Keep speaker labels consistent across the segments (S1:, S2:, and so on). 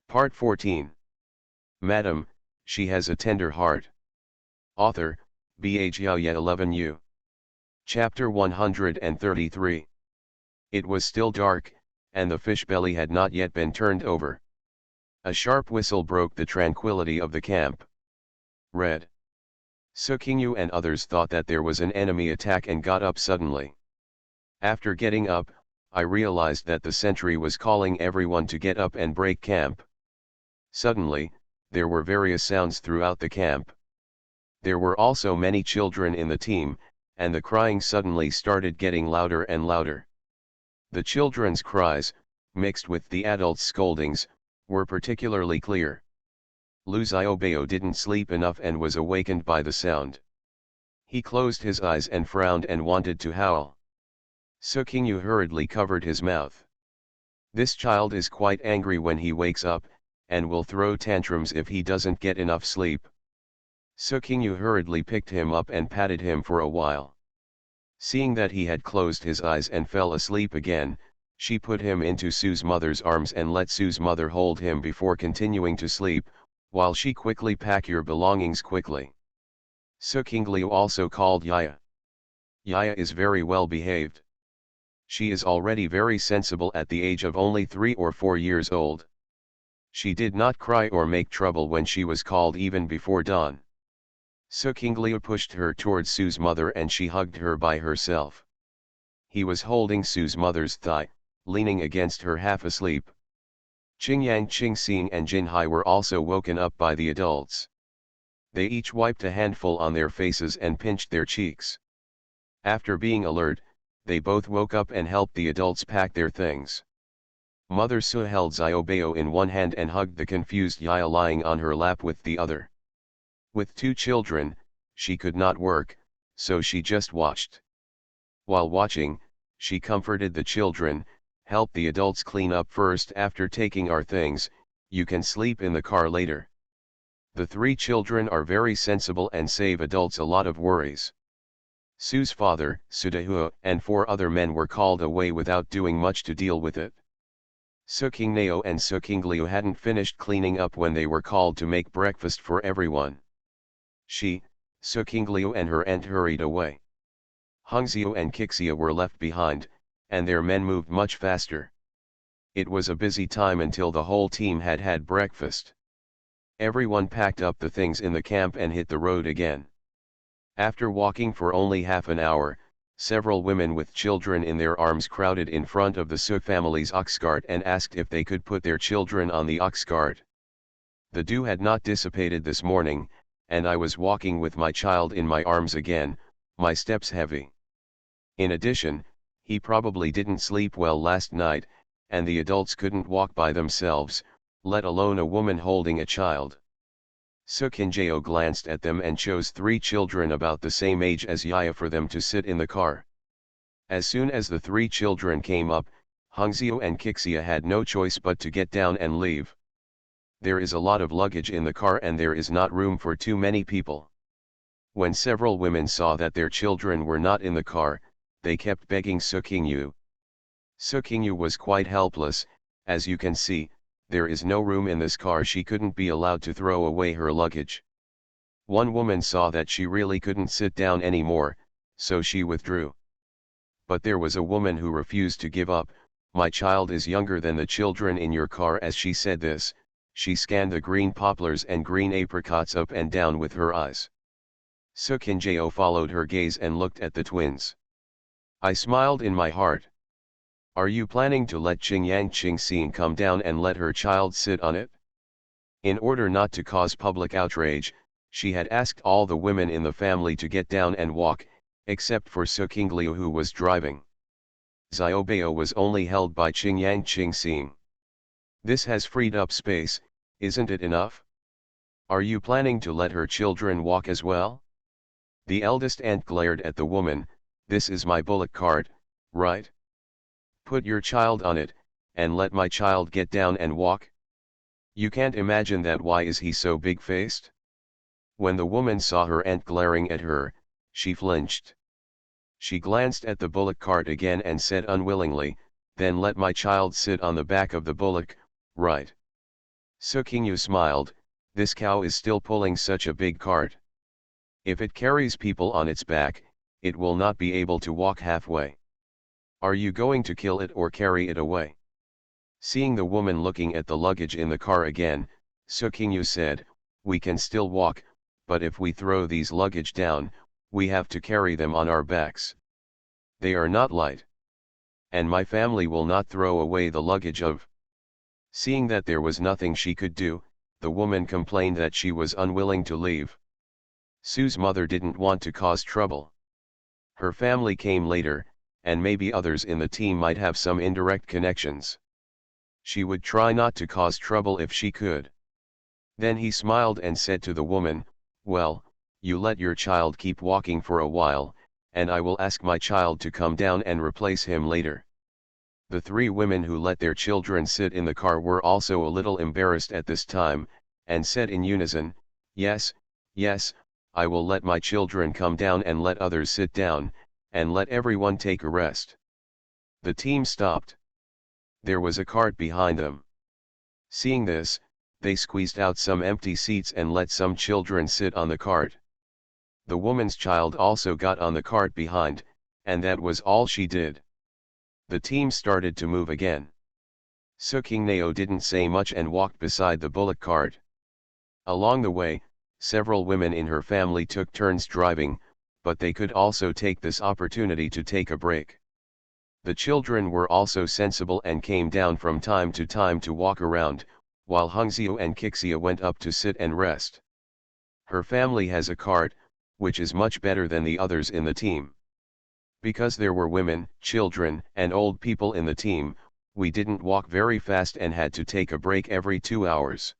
S1: Part 14. Madam, she has a tender heart. Author, Bh Yaya 11U. Chapter 133. It was still dark, and the fish belly had not yet been turned over. A sharp whistle broke the tranquility of the camp. Red. Sukingyu and others thought that there was an enemy attack and got up suddenly. After getting up, I realized that the sentry was calling everyone to get up and break camp. Suddenly, there were various sounds throughout the camp. There were also many children in the team, and the crying suddenly started getting louder and louder. The children's cries, mixed with the adults' scoldings, were particularly clear. Lu Xiaobao didn't sleep enough and was awakened by the sound. He closed his eyes and frowned and wanted to howl. Sukingyu hurriedly covered his mouth. This child is quite angry when he wakes up, and will throw tantrums if he doesn't get enough sleep. Sukingyu hurriedly picked him up and patted him for a while. Seeing that he had closed his eyes and fell asleep again, she put him into Su's mother's arms and let Su's mother hold him before continuing to sleep, while she quickly packed your belongings quickly. Sukingyu also called Yaya. Yaya is very well behaved. She is already very sensible at the age of only 3 or 4 years old. She did not cry or make trouble when she was called even before dawn. Sukingyu pushed her towards Su's mother and she hugged her by herself. He was holding Su's mother's thigh, leaning against her half asleep. Qingyang, Qingxing and Jinhai were also woken up by the adults. They each wiped a handful on their faces and pinched their cheeks. After being alert, they both woke up and helped the adults pack their things. Mother Su held Xiaobao in one hand and hugged the confused Yaya lying on her lap with the other. With 2 children, she could not work, so she just watched. While watching, she comforted the children, helped the adults clean up first. After taking our things, you can sleep in the car later. The 3 children are very sensible and save adults a lot of worries. Su's father, Sudahua, and 4 other men were called away without doing much to deal with it. Sukingnao and Sukingyu hadn't finished cleaning up when they were called to make breakfast for everyone. She, Sukingyu and her aunt hurried away. Hongxiu and Kixia were left behind, and their men moved much faster. It was a busy time until the whole team had had breakfast. Everyone packed up the things in the camp and hit the road again. After walking for only half an hour, several women with children in their arms crowded in front of the Su family's ox cart and asked if they could put their children on the ox cart. The dew had not dissipated this morning, and I was walking with my child in my arms again, my steps heavy. In addition, he probably didn't sleep well last night, and the adults couldn't walk by themselves, let alone a woman holding a child. Sukingyu glanced at them and chose 3 children about the same age as Yaya for them to sit in the car. As soon as the 3 children came up, Hongxiu and Kixia had no choice but to get down and leave. There is a lot of luggage in the car and there is not room for too many people. When several women saw that their children were not in the car, they kept begging Sukingyu. Sukingyu was quite helpless. As you can see, there is no room in this car. She couldn't be allowed to throw away her luggage. One woman saw that she really couldn't sit down anymore, so she withdrew. But there was a woman who refused to give up. My child is younger than the children in your car. As she said this, she scanned the green poplars and green apricots up and down with her eyes. Sukingyu followed her gaze and looked at the twins. I smiled in my heart. Are you planning to let Qingyang Qingxing come down and let her child sit on it? In order not to cause public outrage, she had asked all the women in the family to get down and walk, except for Sukingyu who was driving. Xiaobao was only held by Qingyang Qingxing. This has freed up space, isn't it enough? Are you planning to let her children walk as well? The eldest aunt glared at the woman. This is my bullock cart, right? Put your child on it, and let my child get down and walk? You can't imagine that. Why is he so big-faced? When the woman saw her aunt glaring at her, she flinched. She glanced at the bullock cart again and said unwillingly, then let my child sit on the back of the bullock, right? Sukingyu smiled, this cow is still pulling such a big cart. If it carries people on its back, it will not be able to walk halfway. Are you going to kill it or carry it away? Seeing the woman looking at the luggage in the car again, Sukingyu said, we can still walk, but if we throw these luggage down, we have to carry them on our backs. They are not light. And my family will not throw away the luggage of. Seeing that there was nothing she could do, the woman complained that she was unwilling to leave. Sue's mother didn't want to cause trouble. Her family came later, and maybe others in the team might have some indirect connections. She would try not to cause trouble if she could. Then he smiled and said to the woman, well, you let your child keep walking for a while, and I will ask my child to come down and replace him later. The three women who let their children sit in the car were also a little embarrassed at this time, and said in unison, yes, yes, I will let my children come down and let others sit down, and let everyone take a rest. The team stopped. There was a cart behind them. Seeing this, they squeezed out some empty seats and let some children sit on the cart. The woman's child also got on the cart behind, and that was all she did. The team started to move again. Sukingneo didn't say much and walked beside the bullock cart. Along the way, several women in her family took turns driving, but they could also take this opportunity to take a break. The children were also sensible and came down from time to walk around, while Hungzio and Kixia went up to sit and rest. Her family has a cart, which is much better than the others in the team. Because there were women, children, and old people in the team, we didn't walk very fast and had to take a break every 2 hours.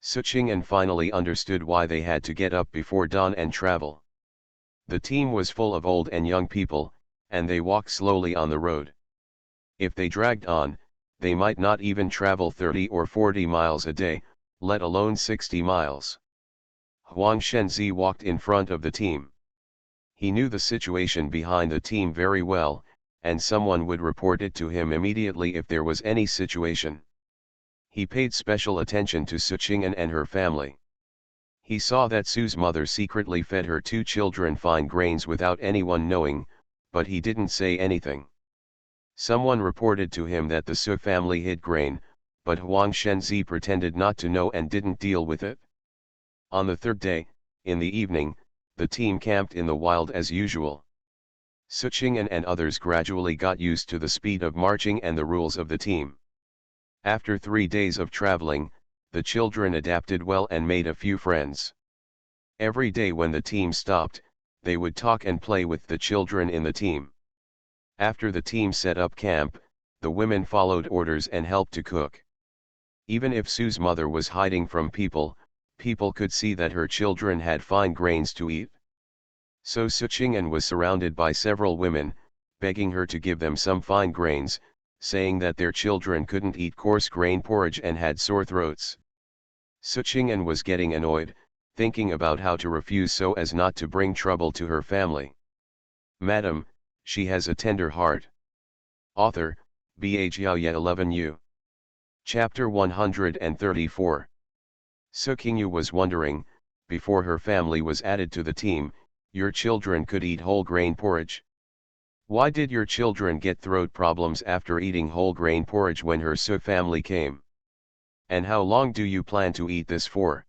S1: Suching finally understood why they had to get up before dawn and travel. The team was full of old and young people, and they walked slowly on the road. If they dragged on, they might not even travel 30 or 40 miles a day, let alone 60 miles. Huang Shenzi walked in front of the team. He knew the situation behind the team very well, and someone would report it to him immediately if there was any situation. He paid special attention to Suching and her family. He saw that Su's mother secretly fed her 2 children fine grains without anyone knowing, but he didn't say anything. Someone reported to him that the Su family hid grain, but Huang Shenzi pretended not to know and didn't deal with it. On the third day, in the evening, the team camped in the wild as usual. Suching and others gradually got used to the speed of marching and the rules of the team. After 3 days of traveling, the children adapted well and made a few friends. Every day when the team stopped, they would talk and play with the children in the team. After the team set up camp, the women followed orders and helped to cook. Even if Su's mother was hiding from people, people could see that her children had fine grains to eat. So Suching was surrounded by several women, begging her to give them some fine grains, saying that their children couldn't eat coarse grain porridge and had sore throats. Suching was getting annoyed, thinking about how to refuse so as not to bring trouble to her family. Madam, she has a tender heart. Author, Bhaya 11U. Chapter 134. Sukingyu was wondering, before her family was added to the team, your children could eat whole grain porridge. Why did your children get throat problems after eating whole grain porridge when her Su family came? And how long do you plan to eat this for?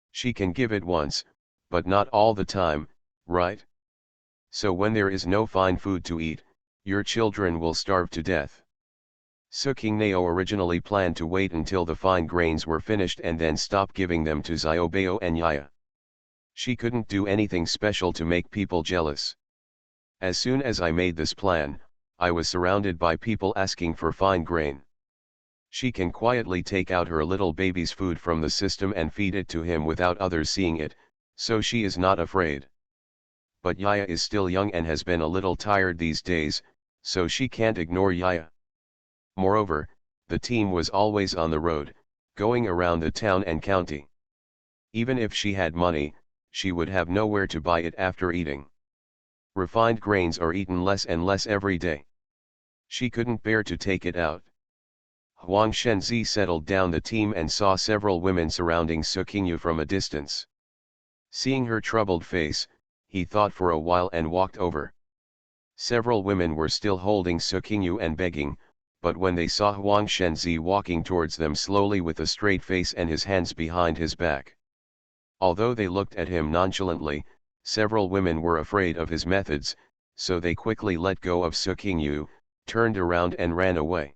S1: She can give it once, but not all the time, right? So when there is no fine food to eat, your children will starve to death. Sukingneo originally planned to wait until the fine grains were finished and then stop giving them to Xiaobao and Yaya. She couldn't do anything special to make people jealous. As soon as I made this plan, I was surrounded by people asking for fine grain. She can quietly take out her little baby's food from the system and feed it to him without others seeing it, so she is not afraid. But Yaya is still young and has been a little tired these days, so she can't ignore Yaya. Moreover, the team was always on the road, going around the town and county. Even if she had money, she would have nowhere to buy it after eating. Refined grains are eaten less and less every day. She couldn't bear to take it out. Huang Shenzi settled down the team and saw several women surrounding Su Qingyu from a distance. Seeing her troubled face, he thought for a while and walked over. Several women were still holding Su Qingyu and begging, but when they saw Huang Shenzi walking towards them slowly with a straight face and his hands behind his back. Although they looked at him nonchalantly, several women were afraid of his methods, so they quickly let go of Su Qingyu, turned around and ran away.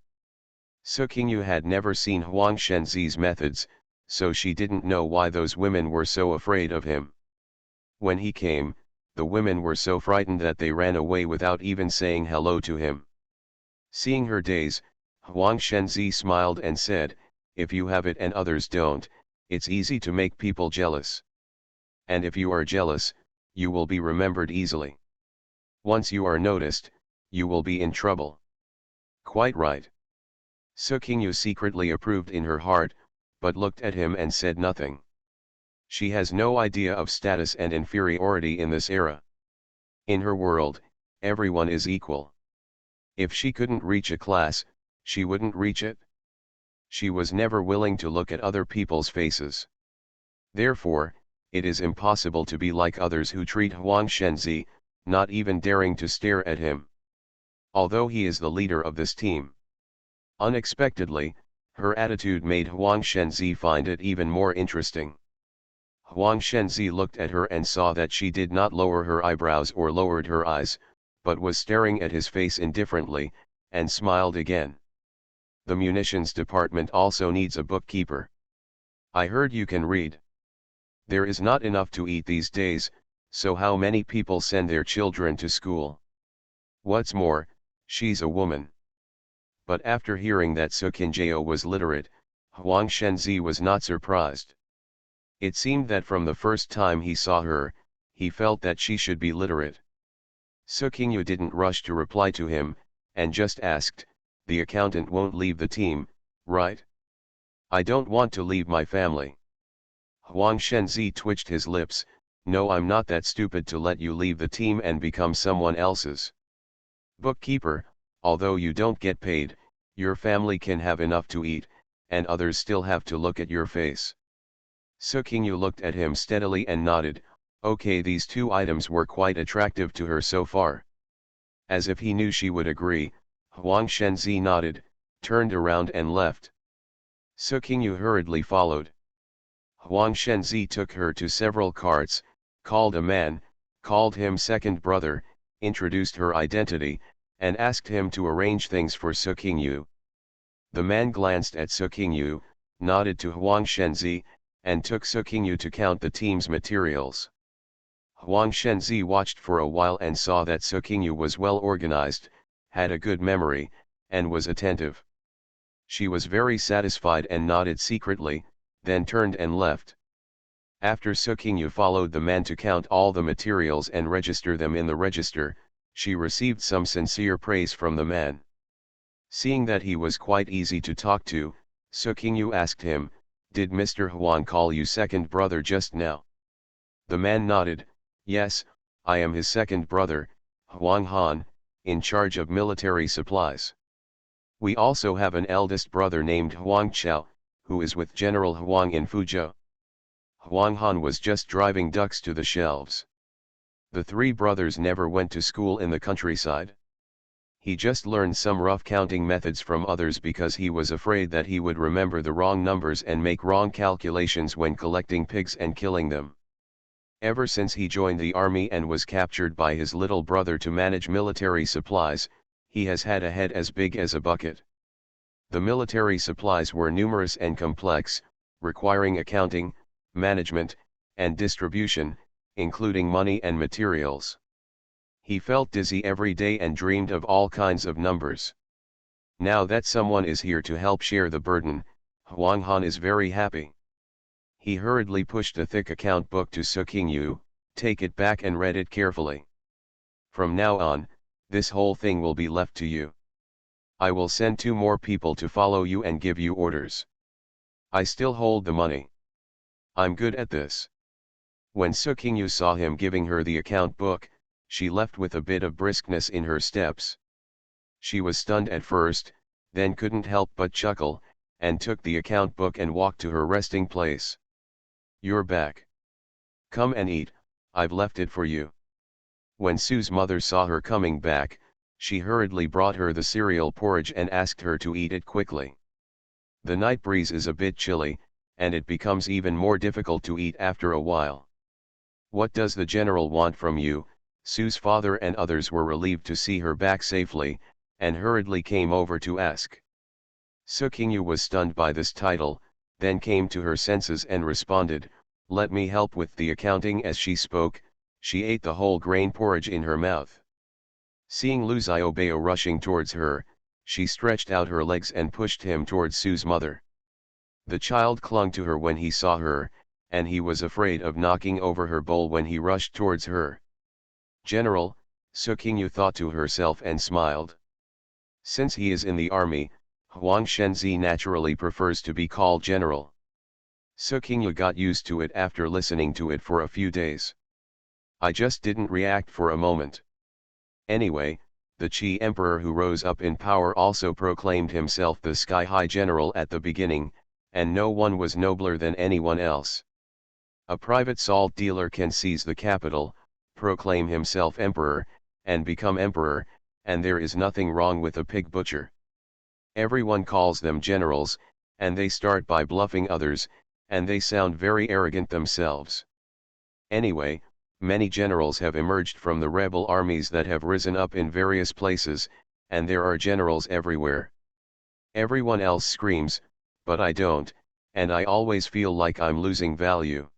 S1: Su Qingyu had never seen Huang Shenzi's methods, so she didn't know why those women were so afraid of him. When he came, the women were so frightened that they ran away without even saying hello to him. Seeing her daze, Huang Shenzi smiled and said, "If you have it and others don't, it's easy to make people jealous. And if you are jealous, you will be remembered easily. Once you are noticed, you will be in trouble." Quite right. Su Qingyu secretly approved in her heart, but looked at him and said nothing. She has no idea of status and inferiority in this era. In her world, everyone is equal. If she couldn't reach a class, she wouldn't reach it. She was never willing to look at other people's faces. Therefore, it is impossible to be like others who treat Huang Shenzi, not even daring to stare at him. Although he is the leader of this team. Unexpectedly, her attitude made Huang Shenzi find it even more interesting. Huang Shenzi looked at her and saw that she did not lower her eyebrows or lowered her eyes, but was staring at his face indifferently, and smiled again. The munitions department also needs a bookkeeper. I heard you can read. There is not enough to eat these days, so how many people send their children to school? What's more, she's a woman. But after hearing that Su Qingyu was literate, Huang Shenzi was not surprised. It seemed that from the first time he saw her, he felt that she should be literate. Su Qingyu didn't rush to reply to him, and just asked, "The accountant won't leave the team, right?" "I don't want to leave my family." Huang Shenzi twitched his lips, "No, I'm not that stupid to let you leave the team and become someone else's bookkeeper. Although you don't get paid, your family can have enough to eat, and others still have to look at your face." Su Qingyu looked at him steadily and nodded. Okay, these two items were quite attractive to her so far. As if he knew she would agree, Huang Shenzi nodded, turned around and left. Su Qingyu hurriedly followed. Huang Shenzi took her to several carts, called a man, called him second brother, introduced her identity, and asked him to arrange things for Su Qingyu. The man glanced at Su Qingyu, nodded to Huang Shenzi, and took Su Qingyu to count the team's materials. Huang Shenzi watched for a while and saw that Su Qingyu was well organized, had a good memory, and was attentive. She was very satisfied and nodded secretly, then turned and left. After Su Qingyu followed the man to count all the materials and register them in the register, she received some sincere praise from the man. Seeing that he was quite easy to talk to, Su Qingyu asked him, "Did Mr. Huang call you second brother just now?" The man nodded, "Yes, I am his second brother, Huang Han, in charge of military supplies. We also have an eldest brother named Huang Chao, who is with General Huang in Fuzhou." Huang Han was just driving ducks to the shelves. The three brothers never went to school in the countryside. He just learned some rough counting methods from others because he was afraid that he would remember the wrong numbers and make wrong calculations when collecting pigs and killing them. Ever since he joined the army and was captured by his little brother to manage military supplies, he has had a head as big as a bucket. The military supplies were numerous and complex, requiring accounting, management, and distribution, including money and materials. He felt dizzy every day and dreamed of all kinds of numbers. Now that someone is here to help share the burden, Huang Han is very happy. He hurriedly pushed a thick account book to Su Qingyu, "Take it back and read it carefully. From now on, this whole thing will be left to you. I will send 2 more people to follow you and give you orders. I still hold the money. I'm good at this." When Su Qingyu saw him giving her the account book, she left with a bit of briskness in her steps. She was stunned at first, then couldn't help but chuckle, and took the account book and walked to her resting place. "You're back. Come and eat, I've left it for you." When Sue's mother saw her coming back, she hurriedly brought her the cereal porridge and asked her to eat it quickly. The night breeze is a bit chilly, and it becomes even more difficult to eat after a while. "What does the general want from you?" Sue's father and others were relieved to see her back safely, and hurriedly came over to ask. Sukingyu was stunned by this title, then came to her senses and responded, "Let me help with the accounting." As she spoke, she ate the whole grain porridge in her mouth. Seeing Lu Xiaobao rushing towards her, she stretched out her legs and pushed him towards Sue's mother. The child clung to her when he saw her, and he was afraid of knocking over her bowl when he rushed towards her. "General," Sukingyu thought to herself and smiled. Since he is in the army, Huang Shenzi naturally prefers to be called general. Sukingyu got used to it after listening to it for a few days. "I just didn't react for a moment." Anyway, the Qi emperor who rose up in power also proclaimed himself the sky-high general at the beginning, and no one was nobler than anyone else. A private salt dealer can seize the capital, proclaim himself emperor, and become emperor, and there is nothing wrong with a pig butcher. Everyone calls them generals, and they start by bluffing others, and they sound very arrogant themselves. Anyway, many generals have emerged from the rebel armies that have risen up in various places, and there are generals everywhere. Everyone else screams, but I don't, and I always feel like I'm losing value.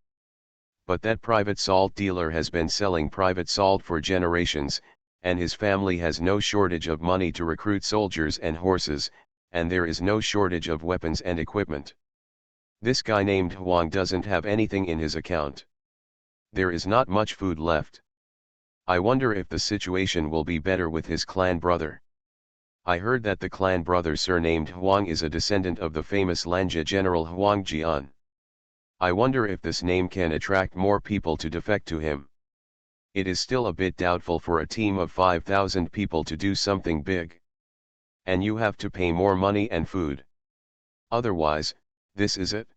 S1: But that private salt dealer has been selling private salt for generations, and his family has no shortage of money to recruit soldiers and horses, and there is no shortage of weapons and equipment. This guy named Huang doesn't have anything in his account. There is not much food left. I wonder if the situation will be better with his clan brother. I heard that the clan brother surnamed Huang is a descendant of the famous Lanja general Huang Jian. I wonder if this name can attract more people to defect to him. It is still a bit doubtful for a team of 5,000 people to do something big. And you have to pay more money and food. Otherwise, this is it.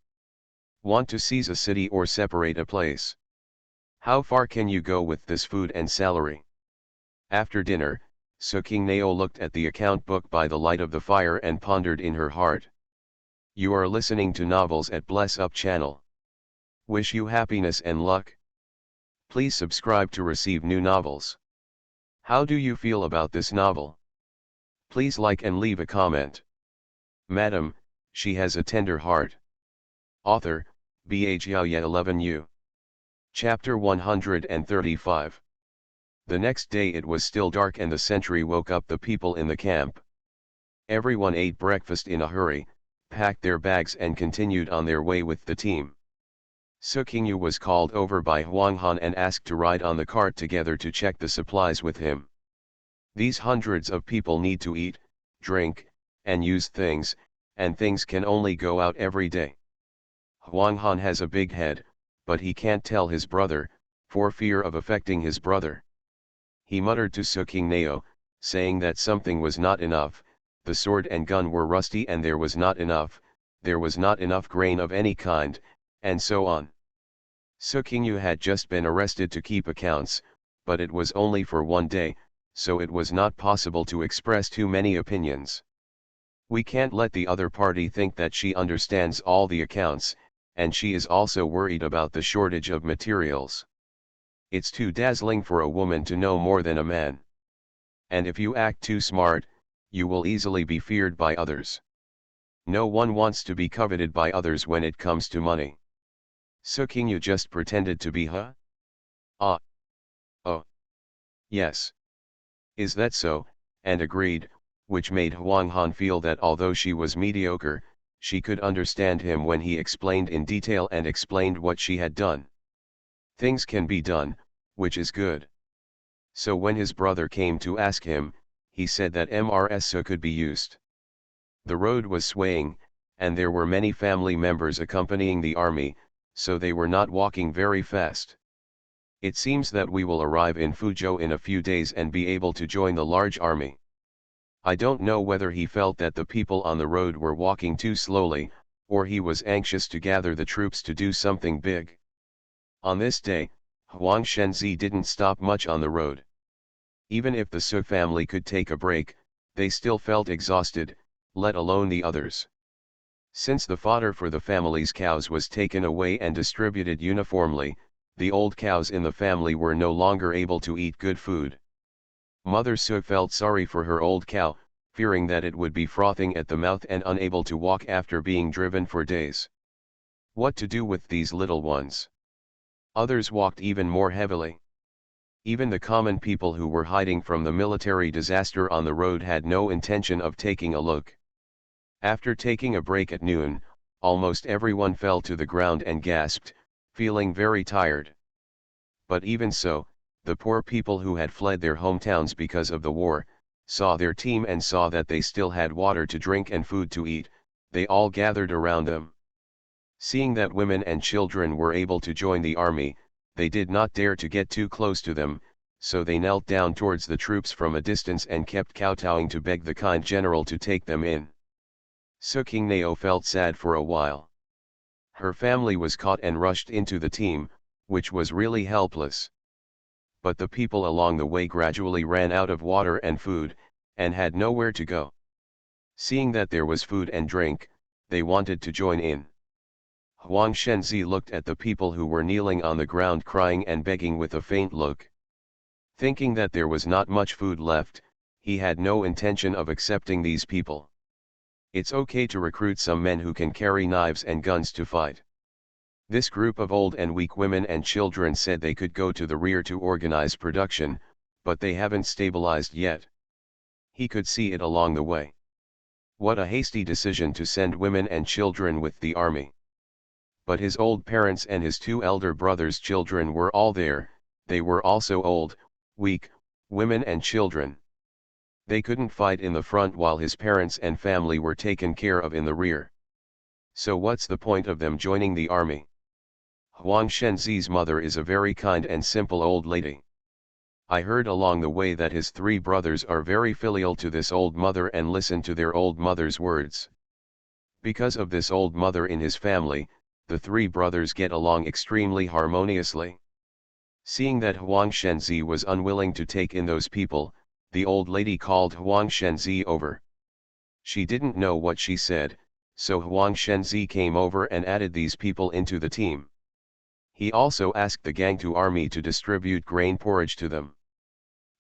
S1: Want to seize a city or separate a place? How far can you go with this food and salary? After dinner, Sukingyu looked at the account book by the light of the fire and pondered in her heart. You are listening to Novels at Bless Up channel. Wish you happiness and luck. Please subscribe to receive new novels. How do you feel about this novel? Please like and leave a comment. Madam, she has a tender heart. Author, Bajia 11U. Chapter 135. The next day it was still dark and the sentry woke up the people in the camp. Everyone ate breakfast in a hurry, packed their bags and continued on their way with the team. Sukingyu was called over by Huang Han and asked to ride on the cart together to check the supplies with him. These hundreds of people need to eat, drink, and use things, and things can only go out every day. Huang Han has a big head, but he can't tell his brother, for fear of affecting his brother. He muttered to Sukingyu, saying that something was not enough, the sword and gun were rusty and there was not enough grain of any kind, and so on. Sukingyu had just been arrested to keep accounts, but it was only for one day, so it was not possible to express too many opinions. We can't let the other party think that she understands all the accounts, and she is also worried about the shortage of materials. It's too dazzling for a woman to know more than a man. And if you act too smart, you will easily be feared by others. No one wants to be coveted by others when it comes to money. Sukingyu just pretended to be huh? Ah. Oh. Yes. Is that so? And agreed, which made Huang Han feel that although she was mediocre, she could understand him when he explained in detail and explained what she had done. Things can be done, which is good. So when his brother came to ask him, he said that MRSA could be used. The road was swaying, and there were many family members accompanying the army, so they were not walking very fast. It seems that we will arrive in Fuzhou in a few days and be able to join the large army. I don't know whether he felt that the people on the road were walking too slowly, or he was anxious to gather the troops to do something big. On this day, Huang Shenzi didn't stop much on the road. Even if the Su family could take a break, they still felt exhausted, let alone the others. Since the fodder for the family's cows was taken away and distributed uniformly, the old cows in the family were no longer able to eat good food. Mother Su felt sorry for her old cow, fearing that it would be frothing at the mouth and unable to walk after being driven for days. What to do with these little ones? Others walked even more heavily. Even the common people who were hiding from the military disaster on the road had no intention of taking a look. After taking a break at noon, almost everyone fell to the ground and gasped, feeling very tired. But even so, the poor people who had fled their hometowns because of the war, saw their team and saw that they still had water to drink and food to eat, they all gathered around them. Seeing that women and children were able to join the army, they did not dare to get too close to them, so they knelt down towards the troops from a distance and kept kowtowing to beg the kind general to take them in. Su Qingnao felt sad for a while. Her family was caught and rushed into the team, which was really helpless. But the people along the way gradually ran out of water and food, and had nowhere to go. Seeing that there was food and drink, they wanted to join in. Huang Shenzi looked at the people who were kneeling on the ground crying and begging with a faint look. Thinking that there was not much food left, he had no intention of accepting these people. It's okay to recruit some men who can carry knives and guns to fight. This group of old and weak women and children said they could go to the rear to organize production, but they haven't stabilized yet. He could see it along the way. What a hasty decision to send women and children with the army. But his old parents and his two elder brothers' children were all there, they were also old, weak, women and children. They couldn't fight in the front while his parents and family were taken care of in the rear. So what's the point of them joining the army? Huang Shenzi's mother is a very kind and simple old lady. I heard along the way that his three brothers are very filial to this old mother and listen to their old mother's words. Because of this old mother in his family, the three brothers get along extremely harmoniously. Seeing that Huang Shenzi was unwilling to take in those people, the old lady called Huang Shenzi over. She didn't know what she said, so Huang Shenzi came over and added these people into the team. He also asked the Gangtu army to distribute grain porridge to them.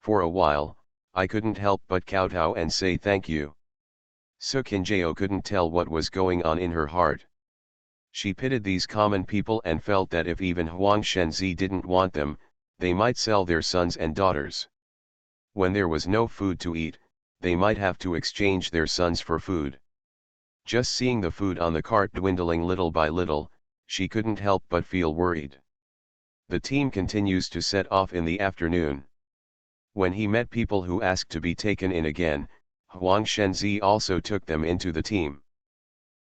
S1: For a while, I couldn't help but kowtow and say thank you. Su Qingjao couldn't tell what was going on in her heart. She pitied these common people and felt that if even Huang Shenzi didn't want them, they might sell their sons and daughters. When there was no food to eat, they might have to exchange their sons for food. Just seeing the food on the cart dwindling little by little, she couldn't help but feel worried. The team continues to set off in the afternoon. When he met people who asked to be taken in again, Huang Shenzi also took them into the team.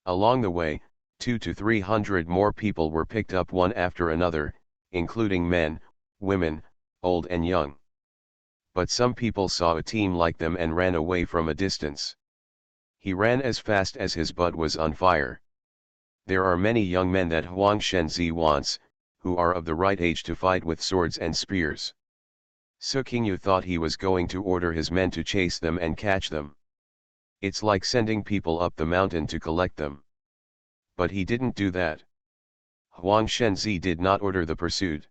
S1: Along the way, 200 to 300 more people were picked up one after another, including men, women, old and young. But some people saw a team like them and ran away from a distance. He ran as fast as his butt was on fire. There are many young men that Huang Shenzi wants, who are of the right age to fight with swords and spears. Su Qingyu thought he was going to order his men to chase them and catch them. It's like sending people up the mountain to collect them. But he didn't do that. Huang Shenzi did not order the pursuit.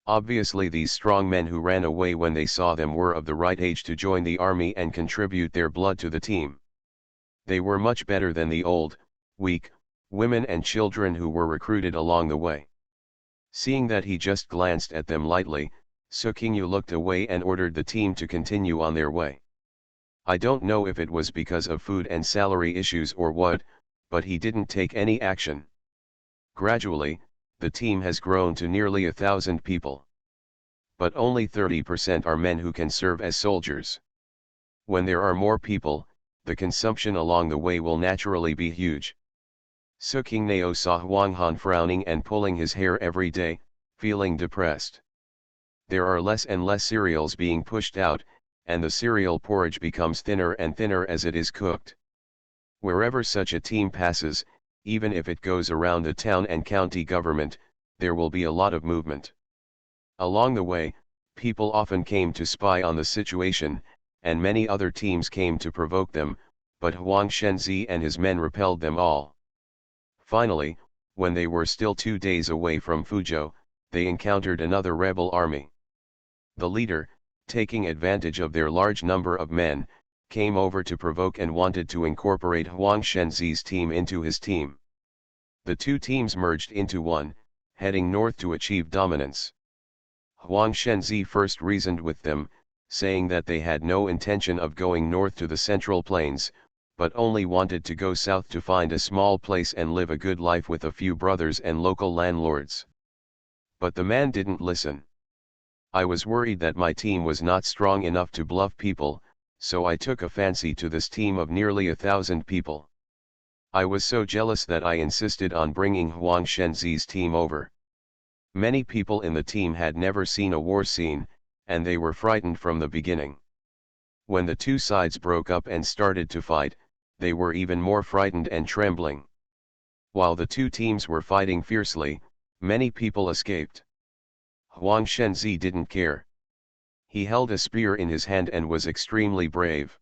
S1: Obviously these strong men who ran away when they saw them were of the right age to join the army and contribute their blood to the team. They were much better than the old, weak, women and children who were recruited along the way. Seeing that he just glanced at them lightly, Su Qingyu looked away and ordered the team to continue on their way. I don't know if it was because of food and salary issues or what, but he didn't take any action. Gradually, the team has grown to nearly 1,000 people. But only 30% are men who can serve as soldiers. When there are more people, the consumption along the way will naturally be huge. Su Qingnao saw Huang Han frowning and pulling his hair every day, feeling depressed. There are less and less cereals being pushed out, and the cereal porridge becomes thinner and thinner as it is cooked. Wherever such a team passes, even if it goes around the town and county government, there will be a lot of movement. Along the way, people often came to spy on the situation, and many other teams came to provoke them, but Huang Shenzi and his men repelled them all. Finally, when they were still 2 days away from Fuzhou, they encountered another rebel army. The leader, taking advantage of their large number of men, came over to provoke and wanted to incorporate Huang Shenzi's team into his team. The two teams merged into one, heading north to achieve dominance. Huang Shenzi first reasoned with them, saying that they had no intention of going north to the Central Plains, but only wanted to go south to find a small place and live a good life with a few brothers and local landlords. But the man didn't listen. I was worried that my team was not strong enough to bluff people, so I took a fancy to this team of nearly 1,000 people. I was so jealous that I insisted on bringing Huang Shenzi's team over. Many people in the team had never seen a war scene, and they were frightened from the beginning. When the two sides broke up and started to fight, they were even more frightened and trembling. While the two teams were fighting fiercely, many people escaped. Huang Shenzi didn't care. He held a spear in his hand and was extremely brave.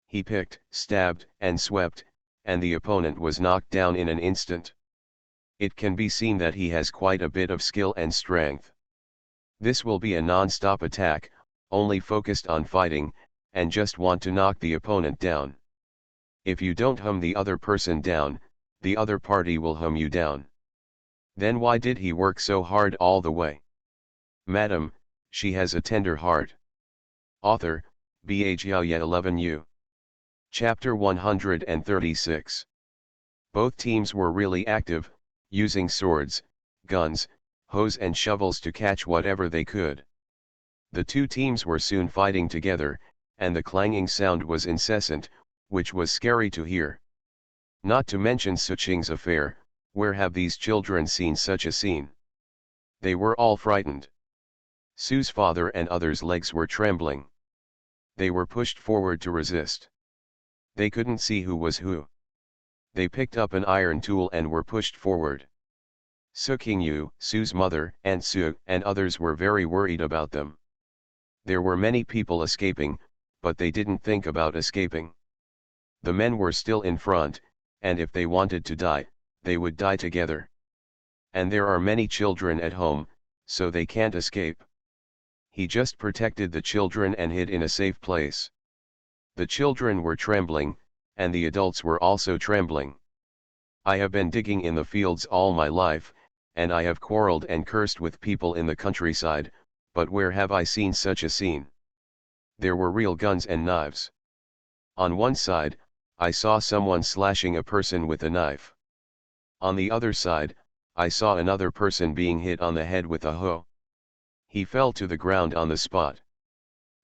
S1: He picked, stabbed, and swept, and the opponent was knocked down in an instant. It can be seen that he has quite a bit of skill and strength. This will be a non-stop attack, only focused on fighting, and just want to knock the opponent down. If you don't hum the other person down, the other party will hum you down. Then why did he work so hard all the way? Madam, she has a tender heart. Author, Bhaya 11U. Chapter 136. Both teams were really active, using swords, guns, hoes and shovels to catch whatever they could. The two teams were soon fighting together, and the clanging sound was incessant, which was scary to hear. Not to mention Suqing's affair, where have these children seen such a scene? They were all frightened. Sue's father and others' legs were trembling. They were pushed forward to resist. They couldn't see who was who. They picked up an iron tool and were pushed forward. Su Qingyu, Sue's mother, and Su, and others were very worried about them. There were many people escaping, but they didn't think about escaping. The men were still in front, and if they wanted to die, they would die together. And there are many children at home, so they can't escape. He just protected the children and hid in a safe place. The children were trembling, and the adults were also trembling. I have been digging in the fields all my life, and I have quarreled and cursed with people in the countryside, but where have I seen such a scene? There were real guns and knives. On one side, I saw someone slashing a person with a knife. On the other side, I saw another person being hit on the head with a hoe. He fell to the ground on the spot.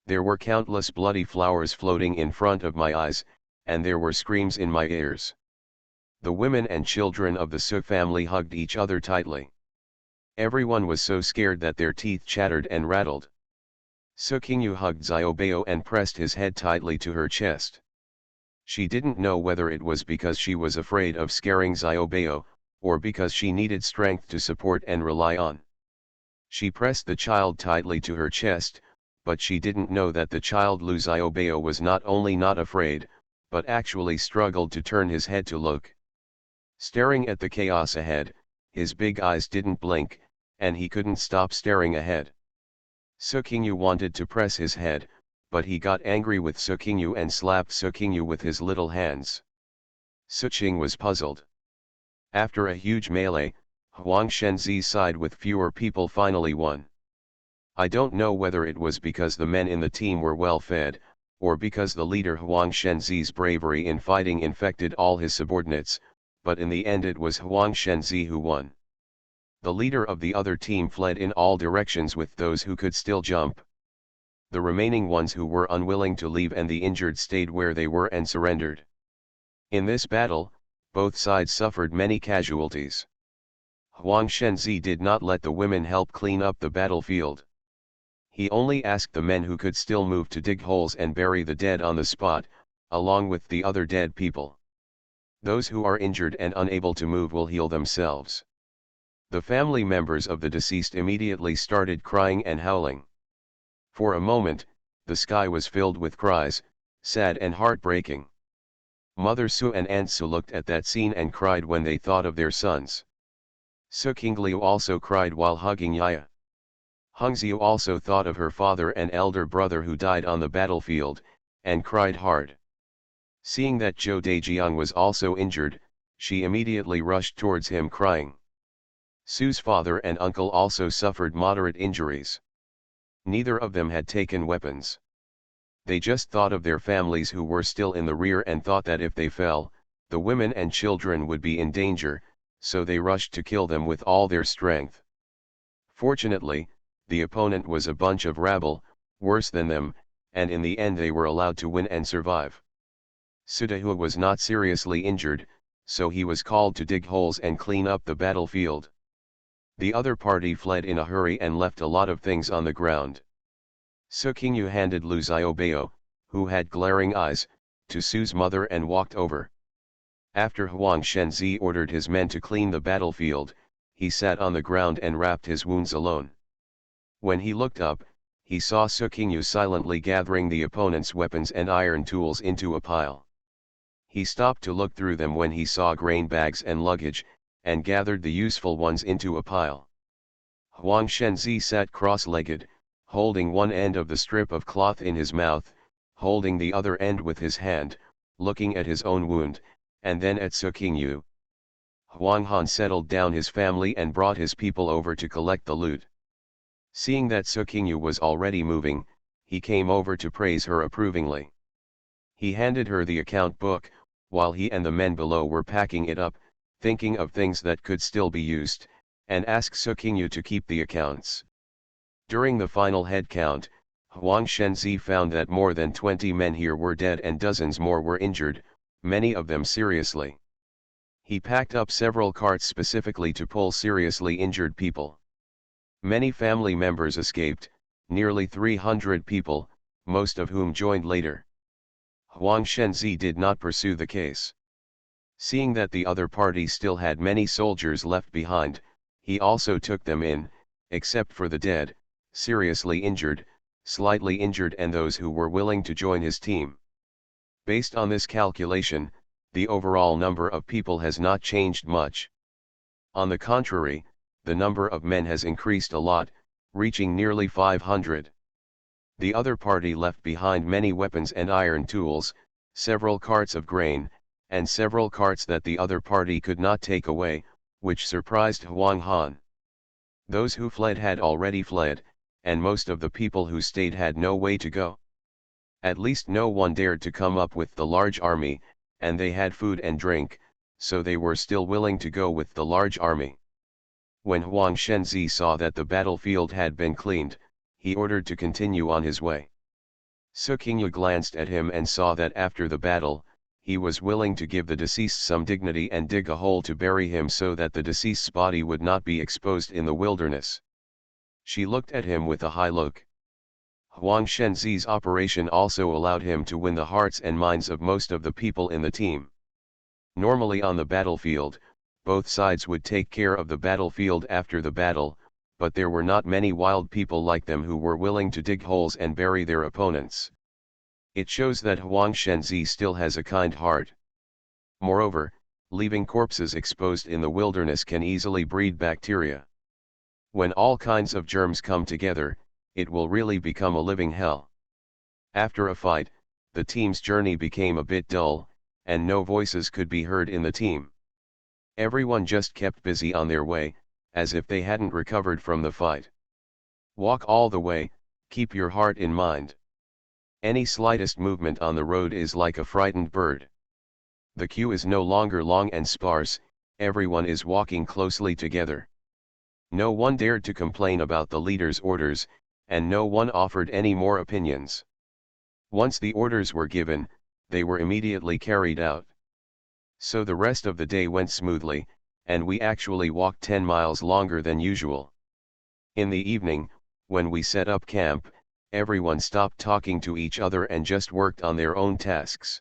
S1: There were countless bloody flowers floating in front of my eyes, and there were screams in my ears. The women and children of the Su family hugged each other tightly. Everyone was so scared that their teeth chattered and rattled. Su Qingyu hugged Xiaobao and pressed his head tightly to her chest. She didn't know whether it was because she was afraid of scaring Xiaobao, or because she needed strength to support and rely on. She pressed the child tightly to her chest, but she didn't know that the child Lu Xiaobao was not only not afraid, but actually struggled to turn his head to look. Staring at the chaos ahead, his big eyes didn't blink, and he couldn't stop staring ahead. Su Qingyu wanted to press his head, but he got angry with Su Qingyu and slapped Su Qingyu with his little hands. Su Qing was puzzled. After a huge melee, Huang Shenzi's side with fewer people finally won. I don't know whether it was because the men in the team were well fed, or because the leader Huang Shenzi's bravery in fighting infected all his subordinates, but in the end it was Huang Shenzi who won. The leader of the other team fled in all directions with those who could still jump. The remaining ones who were unwilling to leave and the injured stayed where they were and surrendered. In this battle, both sides suffered many casualties. Huang Shenzi did not let the women help clean up the battlefield. He only asked the men who could still move to dig holes and bury the dead on the spot, along with the other dead people. Those who are injured and unable to move will heal themselves. The family members of the deceased immediately started crying and howling. For a moment, the sky was filled with cries, sad and heartbreaking. Mother Su and Aunt Su looked at that scene and cried when they thought of their sons. Su Qingliu also cried while hugging Yaya. Hongxiu also thought of her father and elder brother who died on the battlefield, and cried hard. Seeing that Zhou Dejiang was also injured, she immediately rushed towards him crying. Su's father and uncle also suffered moderate injuries. Neither of them had taken weapons. They just thought of their families who were still in the rear and thought that if they fell, the women and children would be in danger, so they rushed to kill them with all their strength. Fortunately, the opponent was a bunch of rabble, worse than them, and in the end they were allowed to win and survive. Sudahua was not seriously injured, so he was called to dig holes and clean up the battlefield. The other party fled in a hurry and left a lot of things on the ground. Su Qingyu handed Lu Xiaobao, who had glaring eyes, to Su's mother and walked over. After Huang Shenzi ordered his men to clean the battlefield, he sat on the ground and wrapped his wounds alone. When he looked up, he saw Su Qingyu silently gathering the opponent's weapons and iron tools into a pile. He stopped to look through them when he saw grain bags and luggage, and gathered the useful ones into a pile. Huang Shenzi sat cross-legged, holding one end of the strip of cloth in his mouth, holding the other end with his hand, looking at his own wound, and then at Su Qingyu. Huang Han settled down his family and brought his people over to collect the loot. Seeing that Su Qingyu was already moving, he came over to praise her approvingly. He handed her the account book, while he and the men below were packing it up, thinking of things that could still be used, and asked Su Qingyu to keep the accounts. During the final head count, Huang Shenzi found that more than 20 men here were dead and dozens more were injured, many of them seriously. He packed up several carts specifically to pull seriously injured people. Many family members escaped, nearly 300 people, most of whom joined later. Huang Shenzi did not pursue the case. Seeing that the other party still had many soldiers left behind, he also took them in, except for the dead, seriously injured, slightly injured and those who were willing to join his team. Based on this calculation, the overall number of people has not changed much. On the contrary, the number of men has increased a lot, reaching nearly 500. The other party left behind many weapons and iron tools, several carts of grain, and several carts that the other party could not take away, which surprised Huang Han. Those who fled had already fled, and most of the people who stayed had no way to go. At least no one dared to come up with the large army, and they had food and drink, so they were still willing to go with the large army. When Huang Shenzi saw that the battlefield had been cleaned, he ordered to continue on his way. Su Qingyu glanced at him and saw that after the battle, he was willing to give the deceased some dignity and dig a hole to bury him so that the deceased's body would not be exposed in the wilderness. She looked at him with a high look. Huang Shenzi's operation also allowed him to win the hearts and minds of most of the people in the team. Normally on the battlefield, both sides would take care of the battlefield after the battle, but there were not many wild people like them who were willing to dig holes and bury their opponents. It shows that Huang Shenzi still has a kind heart. Moreover, leaving corpses exposed in the wilderness can easily breed bacteria. When all kinds of germs come together, it will really become a living hell. After a fight, the team's journey became a bit dull, and no voices could be heard in the team. Everyone just kept busy on their way, as if they hadn't recovered from the fight. Walk all the way, keep your heart in mind. Any slightest movement on the road is like a frightened bird. The queue is no longer long and sparse, everyone is walking closely together. No one dared to complain about the leader's orders, and no one offered any more opinions. Once the orders were given, they were immediately carried out. So the rest of the day went smoothly, and we actually walked 10 miles longer than usual. In the evening, When we set up camp, everyone stopped talking to each other and just worked on their own tasks.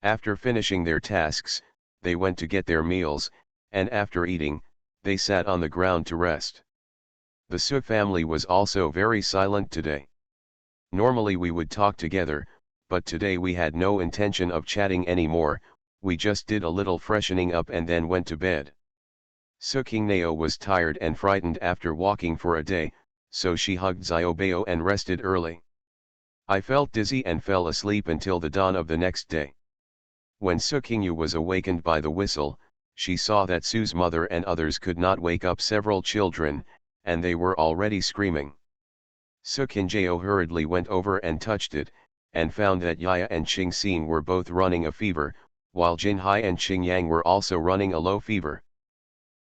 S1: After finishing their tasks, they went to get their meals, and after eating, they sat on the ground to rest. The Su family was also very silent today. Normally we would talk together, but today we had no intention of chatting anymore. We just did a little freshening up and then went to bed. Su Kingnao was tired and frightened after walking for a day, so she hugged Xiaobao and rested early. I felt dizzy and fell asleep until the dawn of the next day. When Su Qingyu was awakened by the whistle, she saw that Su's mother and others could not wake up several children, and they were already screaming. Su Qingjao hurriedly went over and touched it, and found that Yaya and Qing Xin were both running a fever, while Jinhai and Qing Yang were also running a low fever.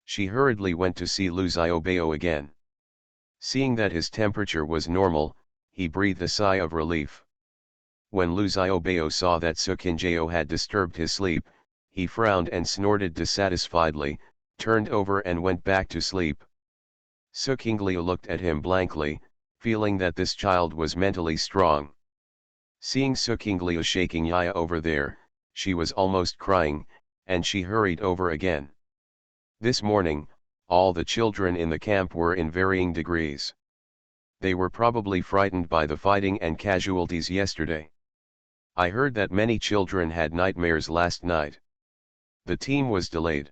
S1: She hurriedly went to see Lu Xiaobao again. Seeing that his temperature was normal, he breathed a sigh of relief. When Lu Xiaobao saw that Su Qingjao had disturbed his sleep, he frowned and snorted dissatisfiedly, turned over and went back to sleep. Su Qingliu looked at him blankly, feeling that this child was mentally strong. Seeing Su Qingliu shaking Yaya over there, she was almost crying, and she hurried over again. This morning, all the children in the camp were in varying degrees. They were probably frightened by the fighting and casualties yesterday. I heard that many children had nightmares last night. The team was delayed.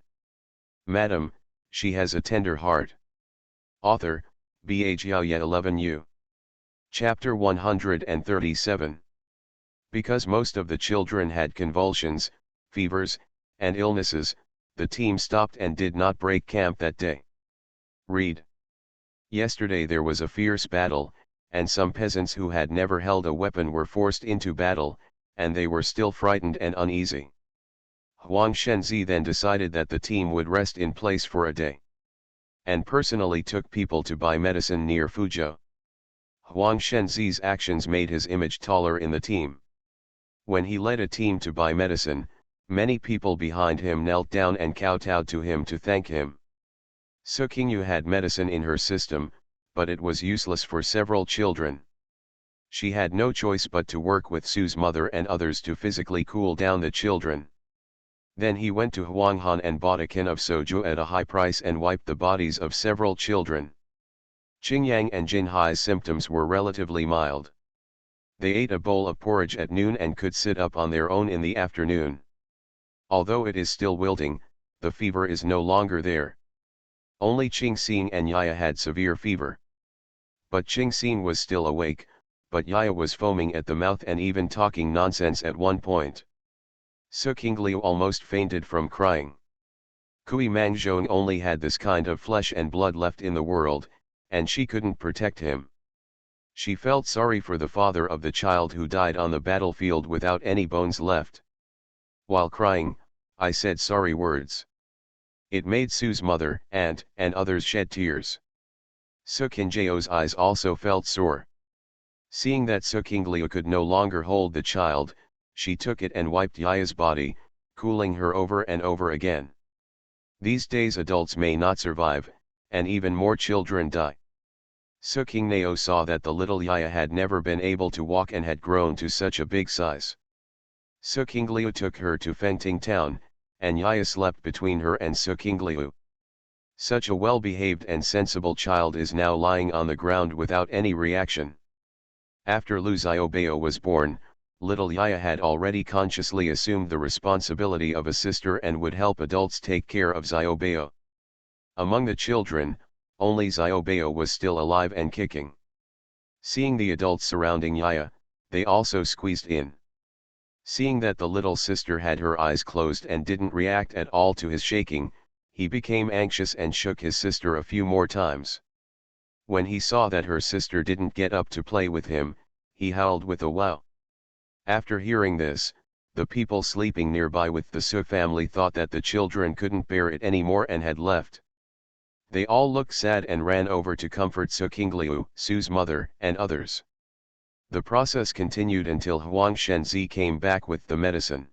S1: Madam, she has a tender heart. Author, Bhaya 11U. Chapter 137. Because most of the children had convulsions, fevers, and illnesses, the team stopped and did not break camp that day. Read. Yesterday there was a fierce battle, and some peasants who had never held a weapon were forced into battle, and they were still frightened and uneasy. Huang Shenzi then decided that the team would rest in place for a day, and personally took people to buy medicine near Fuzhou. Huang Shenzi's actions made his image taller in the team. When he led a team to buy medicine, many people behind him knelt down and kowtowed to him to thank him. Su Qingyu had medicine in her system, but it was useless for several children. She had no choice but to work with Su's mother and others to physically cool down the children. Then he went to Huanghan and bought a can of soju at a high price and wiped the bodies of several children. Qingyang and Jinhai's symptoms were relatively mild. They ate a bowl of porridge at noon and could sit up on their own in the afternoon. Although it is still wilting, the fever is no longer there. Only Qing Xin and Yaya had severe fever. But Qing Xin was still awake, but Yaya was foaming at the mouth and even talking nonsense at one point. Su Qingliu almost fainted from crying. Kui Mangzhong only had this kind of flesh and blood left in the world, and she couldn't protect him. She felt sorry for the father of the child who died on the battlefield without any bones left. While crying, I said sorry words. It made Su's mother, aunt, and others shed tears. Su Qingjiao's eyes also felt sore. Seeing that Su Qingliu could no longer hold the child, she took it and wiped Yaya's body, cooling her over and over again. These days adults may not survive, and even more children die. Su Qingnao saw that the little Yaya had never been able to walk and had grown to such a big size. Su Qingliu took her to Fengting town, and Yaya slept between her and Su Qingliu. Such a well-behaved and sensible child is now lying on the ground without any reaction. After Lu Xiaobao was born, little Yaya had already consciously assumed the responsibility of a sister and would help adults take care of Xiaobao. Among the children, only Xiaobao was still alive and kicking. Seeing the adults surrounding Yaya, they also squeezed in. Seeing that the little sister had her eyes closed and didn't react at all to his shaking, he became anxious and shook his sister a few more times. When he saw that her sister didn't get up to play with him, he howled with a wow. After hearing this, the people sleeping nearby with the Su family thought that the children couldn't bear it anymore and had left. They all looked sad and ran over to comfort Su Qingliu, Su's mother, and others. The process continued until Huang Shenzi came back with the medicine.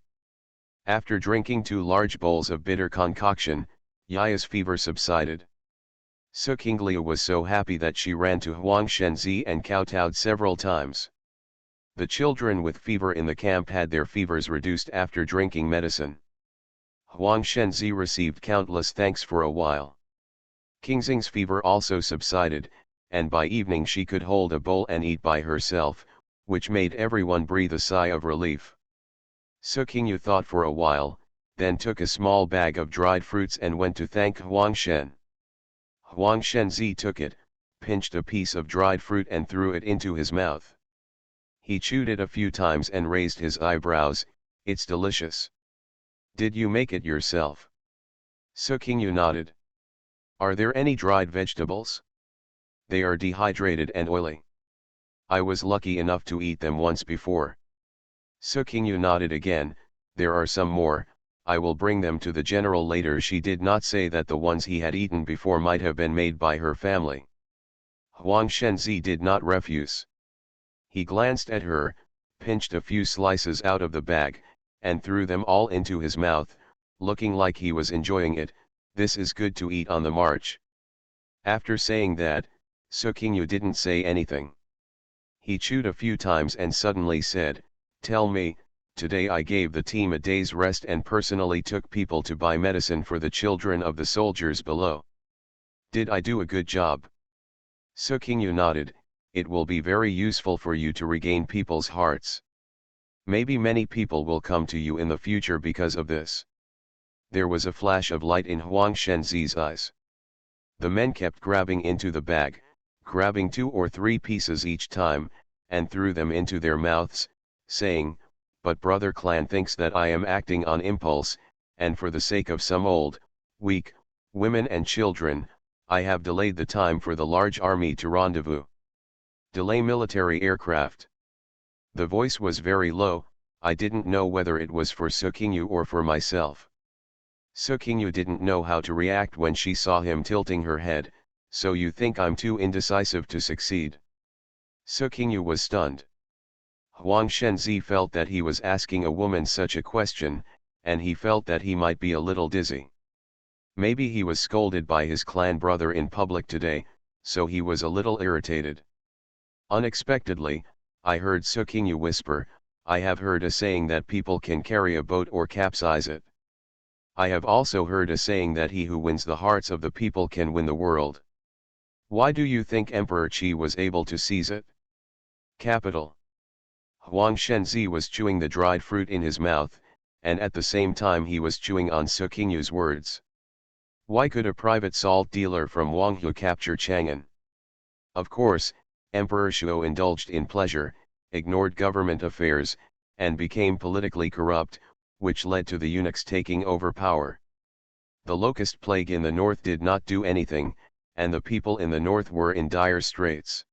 S1: After drinking 2 large bowls of bitter concoction, Yaya's fever subsided. Su Qinglia was so happy that she ran to Huang Shenzi and kowtowed several times. The children with fever in the camp had their fevers reduced after drinking medicine. Huang Shenzi received countless thanks for a while. Qingxing's fever also subsided, and by evening she could hold a bowl and eat by herself, which made everyone breathe a sigh of relief. Su Qingyu thought for a while, then took a small bag of dried fruits and went to thank Huang Shen. Huang Shenzi took it, pinched a piece of dried fruit and threw it into his mouth. He chewed it a few times and raised his eyebrows. "It's delicious. Did you make it yourself?" Su Qingyu nodded. "Are there any dried vegetables?" "They are dehydrated and oily. I was lucky enough to eat them once before." Su Qingyu nodded again. "There are some more, I will bring them to the general later." She did not say that the ones he had eaten before might have been made by her family. Huang Shenzi did not refuse. He glanced at her, pinched a few slices out of the bag, and threw them all into his mouth, looking like he was enjoying it. "This is good to eat on the march." After saying that, Su Qingyu didn't say anything. He chewed a few times and suddenly said, "Tell me, today I gave the team a day's rest and personally took people to buy medicine for the children of the soldiers below. Did I do a good job?" Su Qingyu nodded. "It will be very useful for you to regain people's hearts. Maybe many people will come to you in the future because of this." There was a flash of light in Huang Shenzi's eyes. The men kept grabbing into the bag, grabbing 2 or 3 pieces each time, and threw them into their mouths, saying, "But Brother Clan thinks that I am acting on impulse, and for the sake of some old, weak, women and children, I have delayed the time for the large army to rendezvous. Delay military aircraft." The voice was very low. I didn't know whether it was for Su Qingyu or for myself. Su Qingyu didn't know how to react when she saw him tilting her head. "So you think I'm too indecisive to succeed?" Su Qingyu was stunned. Huang Shenzi felt that he was asking a woman such a question, and he felt that he might be a little dizzy. Maybe he was scolded by his clan brother in public today, so he was a little irritated. Unexpectedly, I heard Su Qingyu whisper, "I have heard a saying that people can carry a boat or capsize it. I have also heard a saying that he who wins the hearts of the people can win the world. Why do you think Emperor Qi was able to seize it?" Capital. Huang Shenzi was chewing the dried fruit in his mouth, and at the same time he was chewing on Su Qingyu's words. Why could a private salt dealer from Wanghu capture Chang'an? Of course, Emperor Shuo indulged in pleasure, ignored government affairs, and became politically corrupt, which led to the eunuchs taking over power. The locust plague in the north did not do anything, and the people in the north were in dire straits.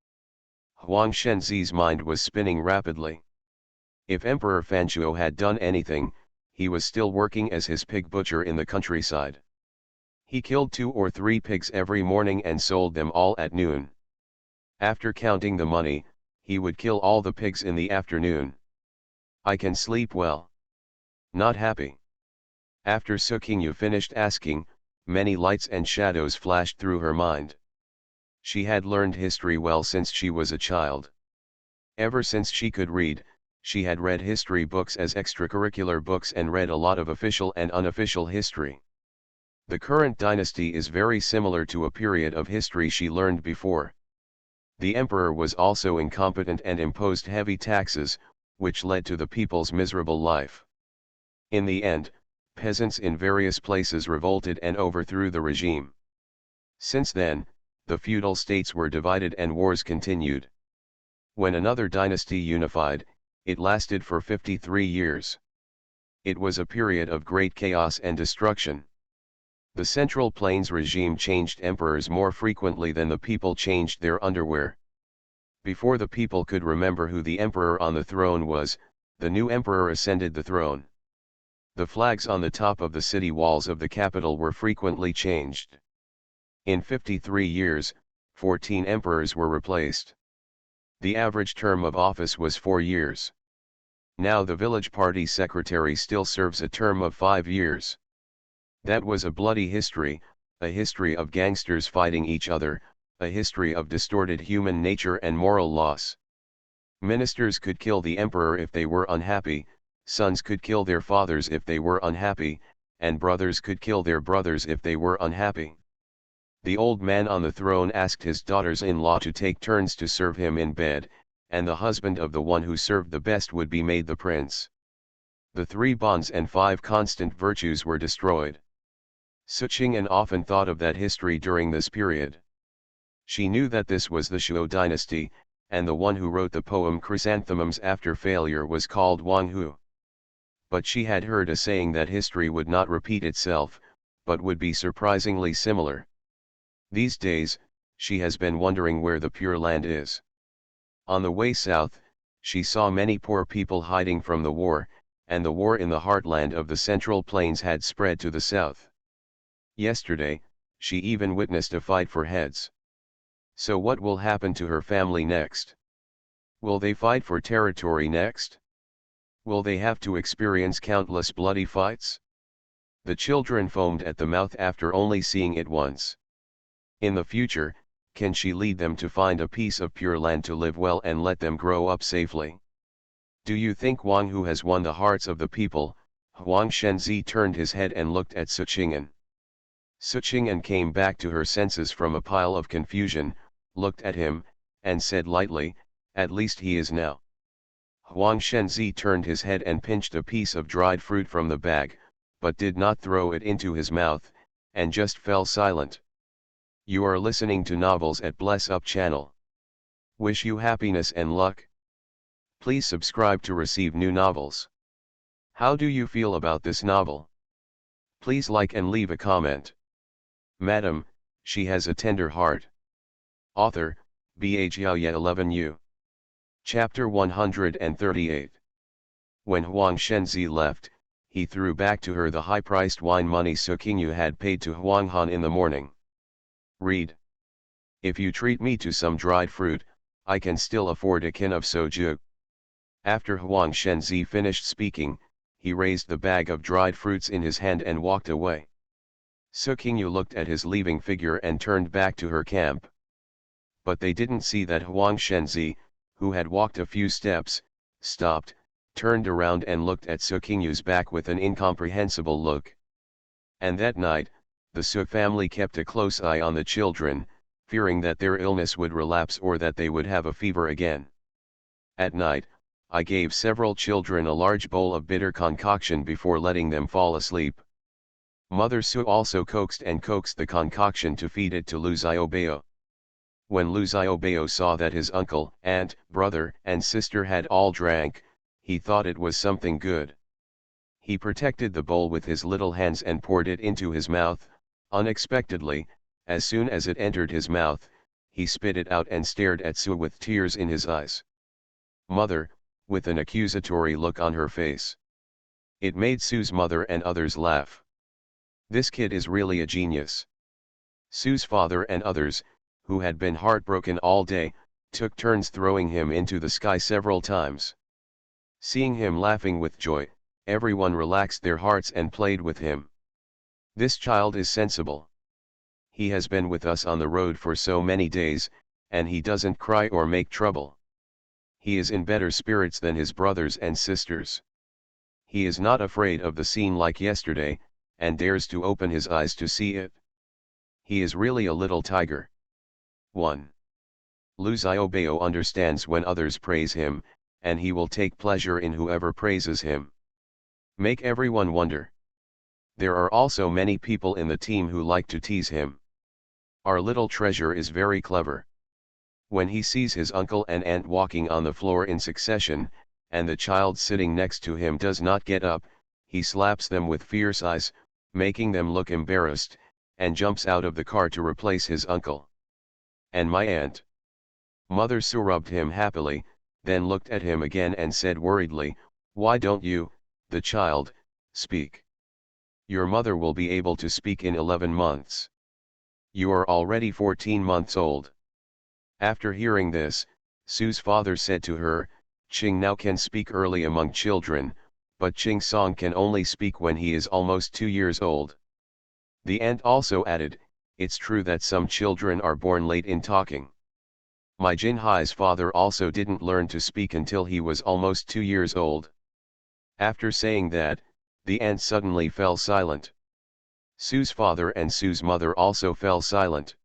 S1: Huang Shenzi's mind was spinning rapidly. If Emperor Fanshuo had done anything, he was still working as his pig butcher in the countryside. He killed 2 or 3 pigs every morning and sold them all at noon. After counting the money, he would kill all the pigs in the afternoon. "I can sleep well." Not happy. After Su Qingyu finished asking, many lights and shadows flashed through her mind. She had learned history well since she was a child. Ever since she could read, she had read history books as extracurricular books and read a lot of official and unofficial history. The current dynasty is very similar to a period of history she learned before. The emperor was also incompetent and imposed heavy taxes, which led to the people's miserable life. In the end, peasants in various places revolted and overthrew the regime. Since then, the feudal states were divided and wars continued. When another dynasty unified, it lasted for 53 years. It was a period of great chaos and destruction. The Central Plains regime changed emperors more frequently than the people changed their underwear. Before the people could remember who the emperor on the throne was, the new emperor ascended the throne. The flags on the top of the city walls of the capital were frequently changed. In 53 years, 14 emperors were replaced. The average term of office was 4 years. Now the village party secretary still serves a term of 5 years. That was a bloody history, a history of gangsters fighting each other, a history of distorted human nature and moral loss. Ministers could kill the emperor if they were unhappy, sons could kill their fathers if they were unhappy, and brothers could kill their brothers if they were unhappy. The old man on the throne asked his daughters-in-law to take turns to serve him in bed, and the husband of the one who served the best would be made the prince. The 3 bonds and 5 constant virtues were destroyed. Suqing often thought of that history during this period. She knew that this was the Shuo dynasty, and the one who wrote the poem Chrysanthemums after failure was called Wang Hu. But she had heard a saying that history would not repeat itself, but would be surprisingly similar. These days, she has been wondering where the Pure Land is. On the way south, she saw many poor people hiding from the war, and the war in the heartland of the Central Plains had spread to the south. Yesterday, she even witnessed a fight for heads. So what will happen to her family next? Will they fight for territory next? Will they have to experience countless bloody fights? The children foamed at the mouth after only seeing it once. In the future, can she lead them to find a piece of pure land to live well and let them grow up safely? Do you think Wang Hu has won the hearts of the people? Huang Shenzi turned his head and looked at Suqing. Suqing came back to her senses from a pile of confusion, looked at him, and said lightly, "At least he is now." Huang Shenzi turned his head and pinched a piece of dried fruit from the bag, but did not throw it into his mouth, and just fell silent. You are listening to novels at Bless Up channel. Wish you happiness and luck. Please subscribe to receive new novels. How do you feel about this novel? Please like and leave a comment. Madam, she has a tender heart. Author, Bajia 11U. Chapter 138. When Huang Shenzi left, he threw back to her the high-priced wine money Suqing had paid to Huang Han in the morning. Read. If you treat me to some dried fruit, I can still afford a can of soju. After Huang Shenzi finished speaking, he raised the bag of dried fruits in his hand and walked away. Suqing looked at his leaving figure and turned back to her camp. But they didn't see that Huang Shenzi, who had walked a few steps, stopped, turned around and looked at Suqing's back with an incomprehensible look. And that night, the Su family kept a close eye on the children, fearing that their illness would relapse or that they would have a fever again. At night, I gave several children a large bowl of bitter concoction before letting them fall asleep. Mother Su also coaxed the concoction to feed it to Lu Xiaobao. When Lu Xiaobao saw that his uncle, aunt, brother, and sister had all drank, he thought it was something good. He protected the bowl with his little hands and poured it into his mouth. Unexpectedly, as soon as it entered his mouth, he spit it out and stared at Su with tears in his eyes. Mother, with an accusatory look on her face. It made Su's mother and others laugh. This kid is really a genius. Su's father and others, who had been heartbroken all day, took turns throwing him into the sky several times. Seeing him laughing with joy, everyone relaxed their hearts and played with him. This child is sensible. He has been with us on the road for so many days, and he doesn't cry or make trouble. He is in better spirits than his brothers and sisters. He is not afraid of the scene like yesterday, and dares to open his eyes to see it. He is really a little tiger. 1. Lu Xiaobao understands when others praise him, and he will take pleasure in whoever praises him. Make everyone wonder. There are also many people in the team who like to tease him. Our little treasure is very clever. When he sees his uncle and aunt walking on the floor in succession, and the child sitting next to him does not get up, he slaps them with fierce eyes, making them look embarrassed, and jumps out of the car to replace his uncle. And my aunt. Mother Su rubbed him happily, then looked at him again and said worriedly, "Why don't you, the child, speak? Your mother will be able to speak in 11 months. You are already 14 months old." After hearing this, Su's father said to her, "Qing now can speak early among children, but Qing Song can only speak when he is almost 2 years old." The aunt also added, it's true that some children are born late in talking. My Jinhai's father also didn't learn to speak until he was almost 2 years old. After saying that, the aunt suddenly fell silent. Sue's father and Sue's mother also fell silent.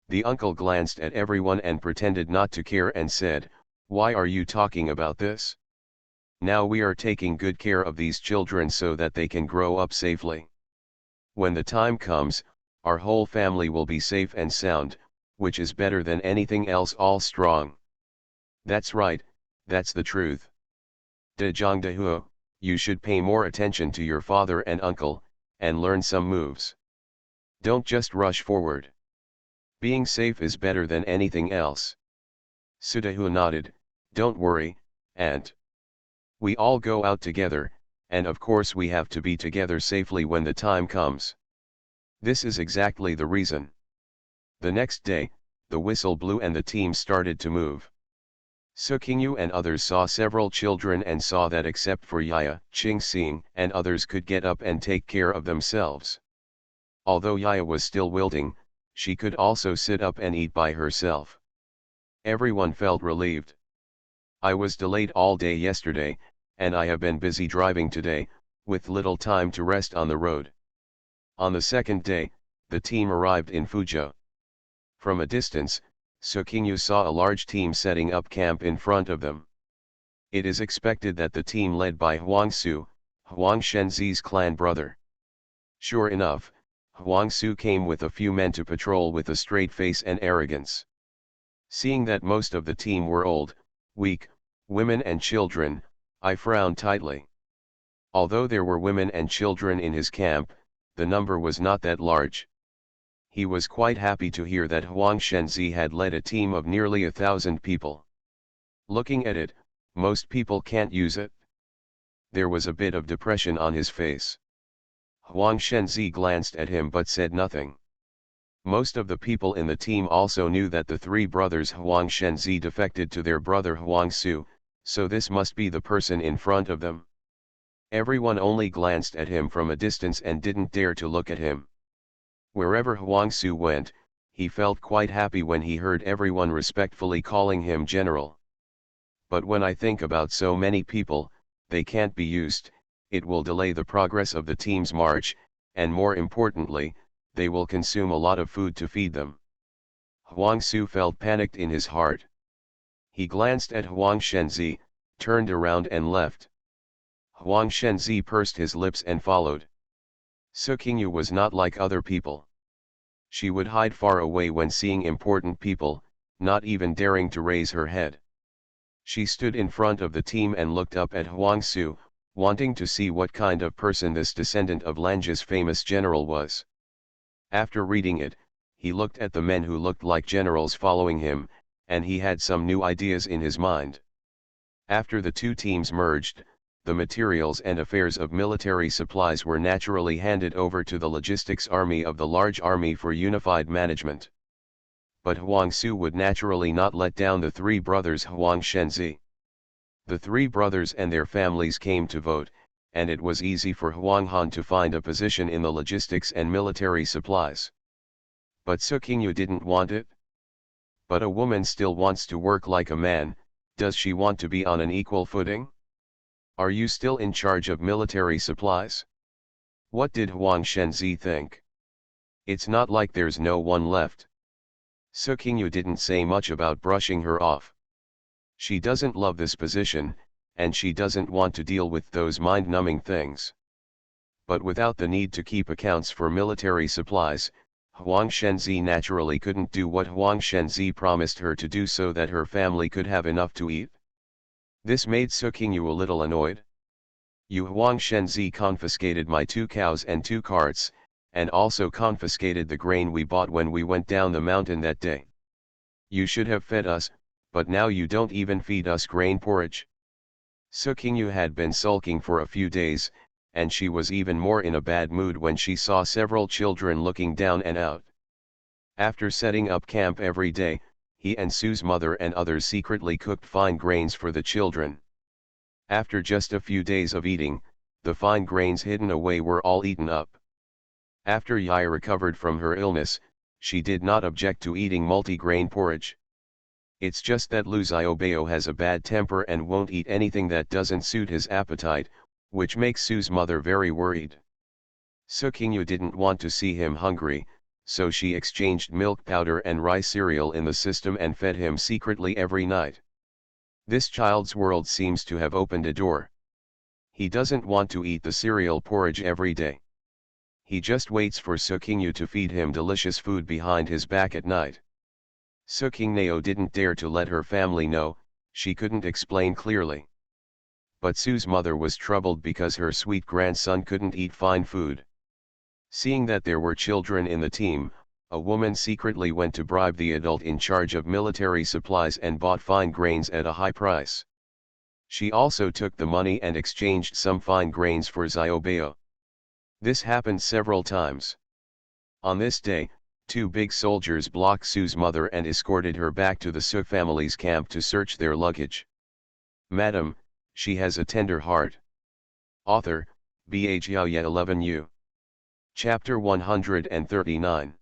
S1: The uncle glanced at everyone and pretended not to care and said, "Why are you talking about this? Now we are taking good care of these children so that they can grow up safely. When the time comes, our whole family will be safe and sound, which is better than anything else, all strong." That's right, that's the truth. De Zhangdehuo, you should pay more attention to your father and uncle, and learn some moves. Don't just rush forward. Being safe is better than anything else. Sudehu nodded, "Don't worry, aunt. We all go out together, and of course we have to be together safely when the time comes. This is exactly the reason." The next day, the whistle blew and the team started to move. Sukingyu and others saw several children and saw that except for Yaya, Qingxing and others could get up and take care of themselves. Although Yaya was still wilting, she could also sit up and eat by herself. Everyone felt relieved. I was delayed all day yesterday, and I have been busy driving today, with little time to rest on the road. On the second day, the team arrived in Fuzhou. From a distance, Sukingyu saw a large team setting up camp in front of them. It is expected that the team led by Huang Su, Huang Shenzi's clan brother. Sure enough, Huang Su came with a few men to patrol with a straight face and arrogance. Seeing that most of the team were old, weak, women and children, I frowned tightly. Although there were women and children in his camp, the number was not that large. He was quite happy to hear that Huang Shenzi had led a team of nearly 1,000 people. Looking at it, most people can't use it. There was a bit of depression on his face. Huang Shenzi glanced at him but said nothing. Most of the people in the team also knew that the three brothers Huang Shenzi defected to their brother Huang Su, so this must be the person in front of them. Everyone only glanced at him from a distance and didn't dare to look at him. Wherever Huang Su went, he felt quite happy when he heard everyone respectfully calling him general. But when I think about so many people, they can't be used, it will delay the progress of the team's march, and more importantly, they will consume a lot of food to feed them. Huang Su felt panicked in his heart. He glanced at Huang Shenzi, turned around and left. Huang Shenzi pursed his lips and followed. Sukingyu was not like other people. She would hide far away when seeing important people, not even daring to raise her head. She stood in front of the team and looked up at Huang Su, wanting to see what kind of person this descendant of Lange's famous general was. After reading it, he looked at the men who looked like generals following him, and he had some new ideas in his mind. After the two teams merged, the materials and affairs of military supplies were naturally handed over to the logistics army of the large army for unified management. But Huang Su would naturally not let down the three brothers Huang Shenzi. The three brothers and their families came to vote, and it was easy for Huang Han to find a position in the logistics and military supplies. But Sukingyu didn't want it. But a woman still wants to work like a man, does she want to be on an equal footing? Are you still in charge of military supplies? What did Huang Shenzi think? It's not like there's no one left. Sukingyu didn't say much about brushing her off. She doesn't love this position, and she doesn't want to deal with those mind-numbing things. But without the need to keep accounts for military supplies, Huang Shenzi naturally couldn't do what Huang Shenzi promised her to do so that her family could have enough to eat. This made Sukingyu a little annoyed. You Huang Shenzi confiscated my 2 cows and 2 carts, and also confiscated the grain we bought when we went down the mountain that day. You should have fed us, but now you don't even feed us grain porridge. Sukingyu had been sulking for a few days, and she was even more in a bad mood when she saw several children looking down and out. After setting up camp every day, he and Sue's mother and others secretly cooked fine grains for the children. After just a few days of eating, the fine grains hidden away were all eaten up. After Yai recovered from her illness, she did not object to eating multi-grain porridge. It's just that Lu Xiaobao has a bad temper and won't eat anything that doesn't suit his appetite, which makes Su's mother very worried. Su Qingyu didn't want to see him hungry, so she exchanged milk powder and rice cereal in the system and fed him secretly every night. This child's world seems to have opened a door. He doesn't want to eat the cereal porridge every day. He just waits for Su Qingyu to feed him delicious food behind his back at night. Su Qingnao didn't dare to let her family know, she couldn't explain clearly. But Su's mother was troubled because her sweet grandson couldn't eat fine food. Seeing that there were children in the team, a woman secretly went to bribe the adult in charge of military supplies and bought fine grains at a high price. She also took the money and exchanged some fine grains for Xiaobao. This happened several times. On this day, two big soldiers blocked Su's mother and escorted her back to the Su family's camp to search their luggage. Madam, she has a tender heart. Author, Bhaya 11U. Chapter 139.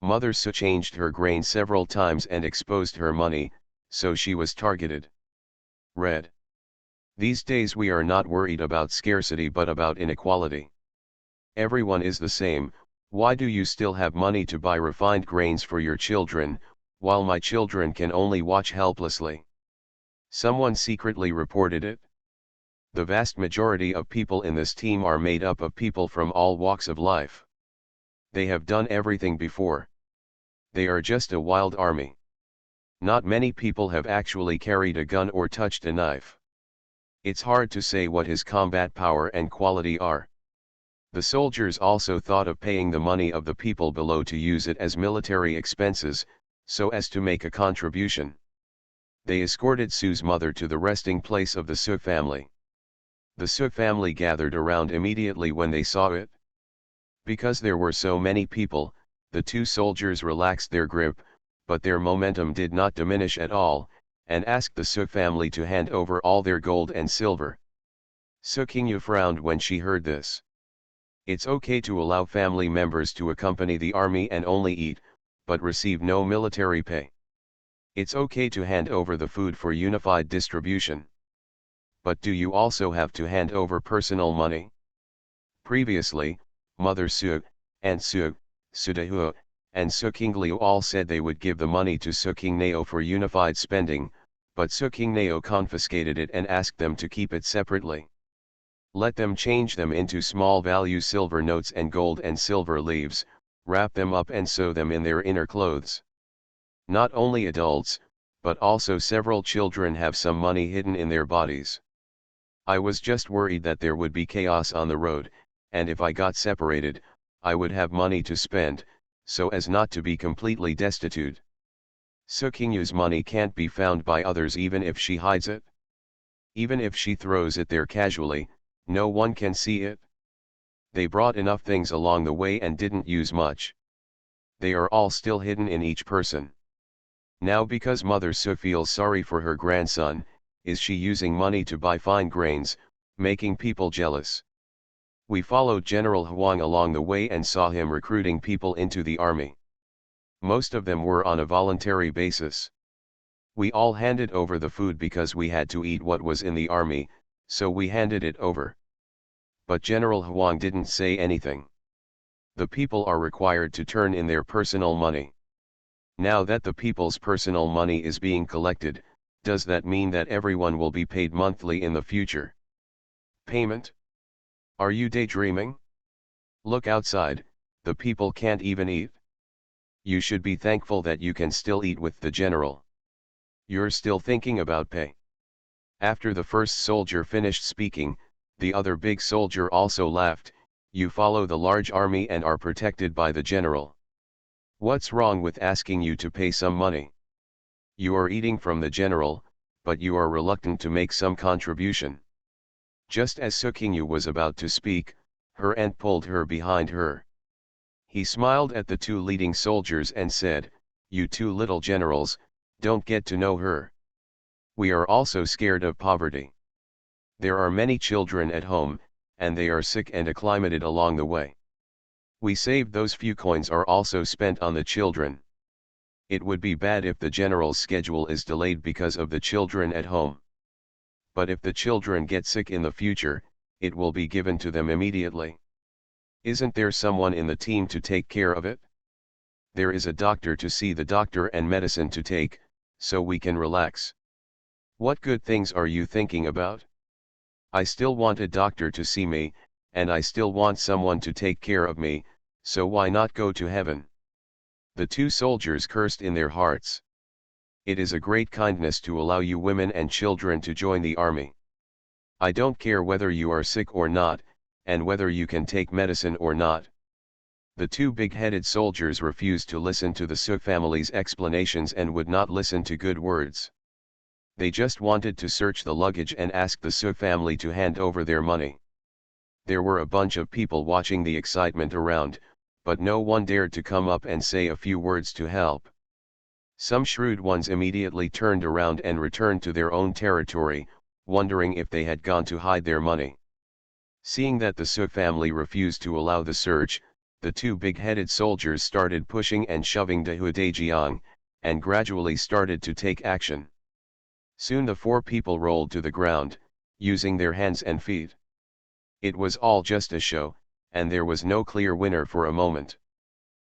S1: Mother Su changed her grain several times and exposed her money, so she was targeted. Read. These days we are not worried about scarcity but about inequality. Everyone is the same. Why do you still have money to buy refined grains for your children, while my children can only watch helplessly? Someone secretly reported it. The vast majority of people in this team are made up of people from all walks of life. They have done everything before. They are just a wild army. Not many people have actually carried a gun or touched a knife. It's hard to say what his combat power and quality are. The soldiers also thought of paying the money of the people below to use it as military expenses, so as to make a contribution. They escorted Su's mother to the resting place of the Su family. The Su family gathered around immediately when they saw it. Because there were so many people, the two soldiers relaxed their grip, but their momentum did not diminish at all, and asked the Su family to hand over all their gold and silver. Su Qingyu frowned when she heard this. It's okay to allow family members to accompany the army and only eat, but receive no military pay. It's okay to hand over the food for unified distribution. But do you also have to hand over personal money? Previously, Mother Su, Aunt Su, Su Dehuo, and Su Qingliu all said they would give the money to Su Qingnao for unified spending, but Su Qingnao confiscated it and asked them to keep it separately. Let them change them into small value silver notes and gold and silver leaves, wrap them up and sew them in their inner clothes. Not only adults, but also several children have some money hidden in their bodies. I was just worried that there would be chaos on the road, and if I got separated, I would have money to spend, so as not to be completely destitute. Su Qingyu's money can't be found by others even if she hides it. Even if she throws it there casually, no one can see it. They brought enough things along the way and didn't use much. They are all still hidden in each person. Now because Mother Su feels sorry for her grandson, is she using money to buy fine grains, making people jealous? We followed General Huang along the way and saw him recruiting people into the army. Most of them were on a voluntary basis. We all handed over the food because we had to eat what was in the army, so we handed it over. But General Huang didn't say anything. The people are required to turn in their personal money. Now that the people's personal money is being collected, does that mean that everyone will be paid monthly in the future? Payment? Are you daydreaming? Look outside, the people can't even eat. You should be thankful that you can still eat with the general. You're still thinking about pay. After the first soldier finished speaking, the other big soldier also laughed. You follow the large army and are protected by the general. What's wrong with asking you to pay some money? You are eating from the general, but you are reluctant to make some contribution. Just as Su Qingyu was about to speak, her aunt pulled her behind her. He smiled at the two leading soldiers and said, "You two little generals, don't get to know her. We are also scared of poverty. There are many children at home, and they are sick and acclimated along the way. We saved those few coins are also spent on the children. It would be bad if the general's schedule is delayed because of the children at home. But if the children get sick in the future, it will be given to them immediately. Isn't there someone in the team to take care of it? There is a doctor to see the doctor and medicine to take, so we can relax. What good things are you thinking about? I still want a doctor to see me, and I still want someone to take care of me, so why not go to heaven? The two soldiers cursed in their hearts. It is a great kindness to allow you women and children to join the army. I don't care whether you are sick or not, and whether you can take medicine or not. The two big-headed soldiers refused to listen to the Su family's explanations and would not listen to good words. They just wanted to search the luggage and ask the Su family to hand over their money. There were a bunch of people watching the excitement around, but no one dared to come up and say a few words to help. Some shrewd ones immediately turned around and returned to their own territory, wondering if they had gone to hide their money. Seeing that the Su family refused to allow the search, the two big-headed soldiers started pushing and shoving De Huidejiang, and gradually started to take action. Soon the four people rolled to the ground, using their hands and feet. It was all just a show, and there was no clear winner for a moment.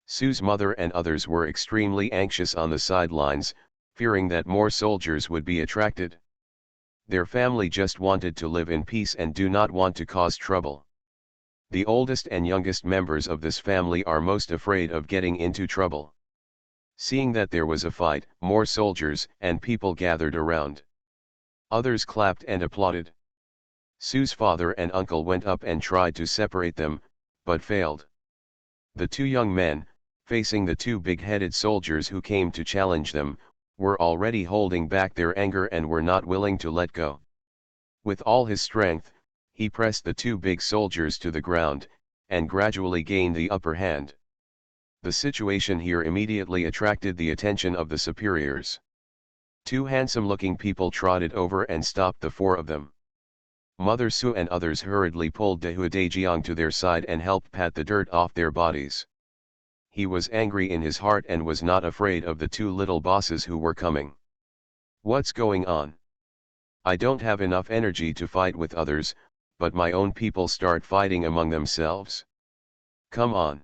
S1: Sue's mother and others were extremely anxious on the sidelines, fearing that more soldiers would be attracted. Their family just wanted to live in peace and do not want to cause trouble. The oldest and youngest members of this family are most afraid of getting into trouble. Seeing that there was a fight, more soldiers and people gathered around. Others clapped and applauded. Sue's father and uncle went up and tried to separate them, but failed. The two young men, facing the two big-headed soldiers who came to challenge them, were already holding back their anger and were not willing to let go. With all his strength, he pressed the two big soldiers to the ground, and gradually gained the upper hand. The situation here immediately attracted the attention of the superiors. Two handsome-looking people trotted over and stopped the four of them. Mother Su and others hurriedly pulled De Huidejiang to their side and helped pat the dirt off their bodies. He was angry in his heart and was not afraid of the two little bosses who were coming. What's going on? I don't have enough energy to fight with others, but my own people start fighting among themselves. Come on.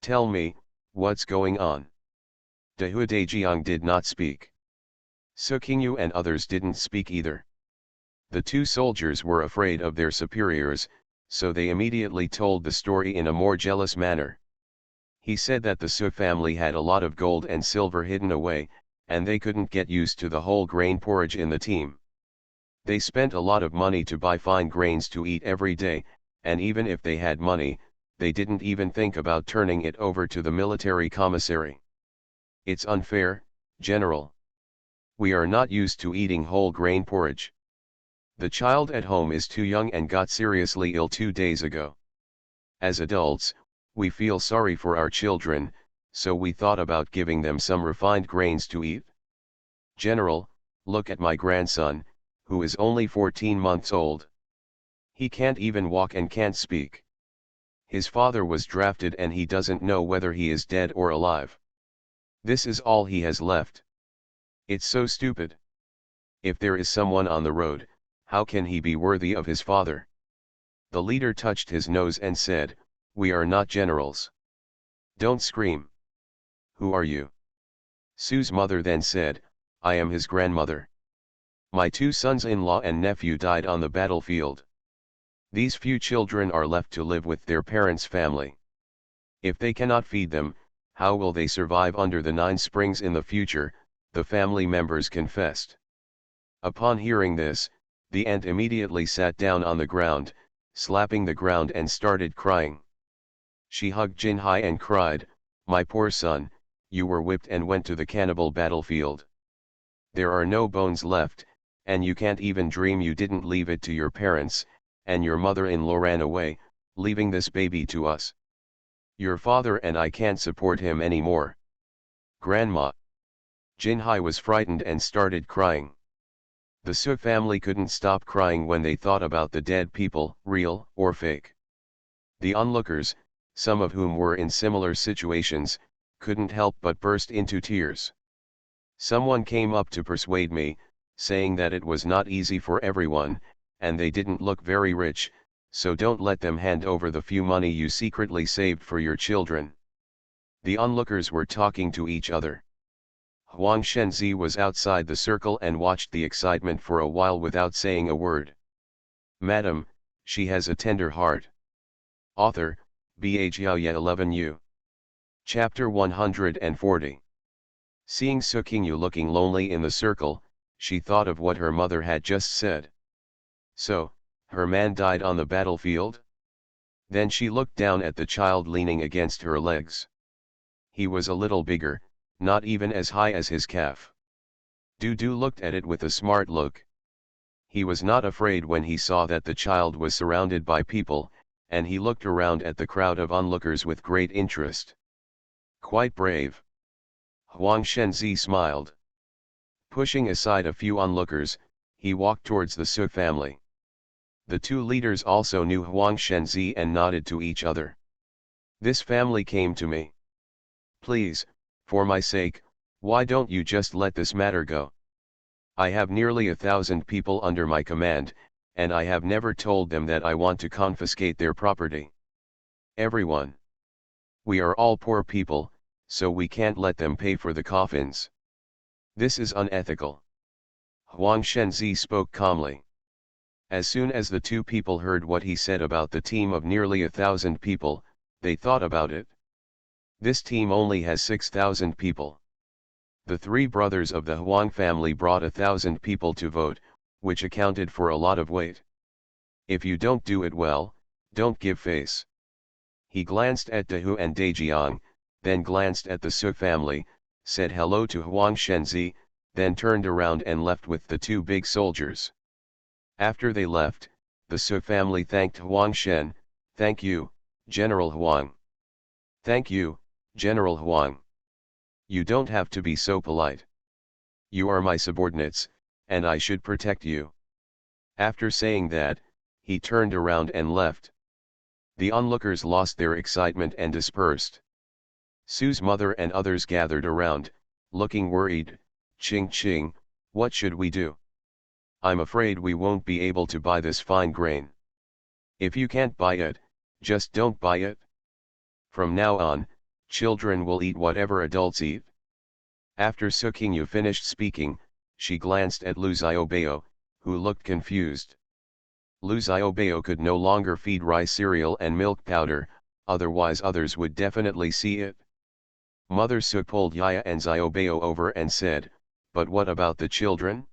S1: Tell me, what's going on? De Huidejiang did not speak. Su Qingyu and others didn't speak either. The two soldiers were afraid of their superiors, so they immediately told the story in a more jealous manner. He said that the Su family had a lot of gold and silver hidden away, and they couldn't get used to the whole grain porridge in the team. They spent a lot of money to buy fine grains to eat every day, and even if they had money, they didn't even think about turning it over to the military commissary. It's unfair, General. We are not used to eating whole grain porridge. The child at home is too young and got seriously ill 2 days ago. As adults, we feel sorry for our children, so we thought about giving them some refined grains to eat. General, look at my grandson, who is only 14 months old. He can't even walk and can't speak. His father was drafted and he doesn't know whether he is dead or alive. This is all he has left. It's so stupid. If there is someone on the road, how can he be worthy of his father? The leader touched his nose and said, "We are not generals. Don't scream. Who are you?" Sue's mother then said, "I am his grandmother. My two sons-in-law and nephew died on the battlefield. These few children are left to live with their parents' family. If they cannot feed them, how will they survive under the 9 springs in the future?" the family members confessed. Upon hearing this, the aunt immediately sat down on the ground, slapping the ground and started crying. She hugged Jinhai and cried, "My poor son, you were whipped and went to the cannibal battlefield. There are no bones left, and you can't even dream you didn't leave it to your parents, and your mother-in-law ran away, leaving this baby to us. Your father and I can't support him anymore. Grandma." Jinhai was frightened and started crying. The Su family couldn't stop crying when they thought about the dead people, real or fake. The onlookers, some of whom were in similar situations, couldn't help but burst into tears. Someone came up to persuade me, saying that it was not easy for everyone, and they didn't look very rich, so don't let them hand over the few money you secretly saved for your children. The onlookers were talking to each other. Huang Shenzi was outside the circle and watched the excitement for a while without saying a word. Madam, she has a tender heart. Author, Bha Xiaoye 11U. Chapter 140. Seeing Su Qingyu looking lonely in the circle, she thought of what her mother had just said. So, her man died on the battlefield? Then she looked down at the child leaning against her legs. He was a little bigger, not even as high as his calf. Dudu looked at it with a smart look. He was not afraid when he saw that the child was surrounded by people, and he looked around at the crowd of onlookers with great interest. Quite brave. Huang Shenzi smiled. Pushing aside a few onlookers, he walked towards the Su family. The two leaders also knew Huang Shenzi and nodded to each other. This family came to me. Please, for my sake, why don't you just let this matter go? I have nearly 1,000 people under my command, and I have never told them that I want to confiscate their property. Everyone. We are all poor people, so we can't let them pay for the coffins. This is unethical. Huang Shenzi spoke calmly. As soon as the two people heard what he said about the team of nearly 1,000 people, they thought about it. This team only has 6,000 people. The three brothers of the Huang family brought 1,000 people to vote, which accounted for a lot of weight. If you don't do it well, don't give face. He glanced at Dehu and Dejiang, then glanced at the Su family, said hello to Huang Shenzi, then turned around and left with the two big soldiers. After they left, the Su family thanked Huang Shen. Thank you, General Huang. Thank you, General Huang. You don't have to be so polite. You are my subordinates, and I should protect you. After saying that, he turned around and left. The onlookers lost their excitement and dispersed. Su's mother and others gathered around, looking worried. Ching Ching, what should we do? I'm afraid we won't be able to buy this fine grain. If you can't buy it, just don't buy it. From now on, children will eat whatever adults eat. After Su Qingyu finished speaking, she glanced at Lu Xiaobao, who looked confused. Lu Xiaobao could no longer feed rice cereal and milk powder, otherwise others would definitely see it. Mother Su pulled Yaya and Xiaobao over and said, but what about the children?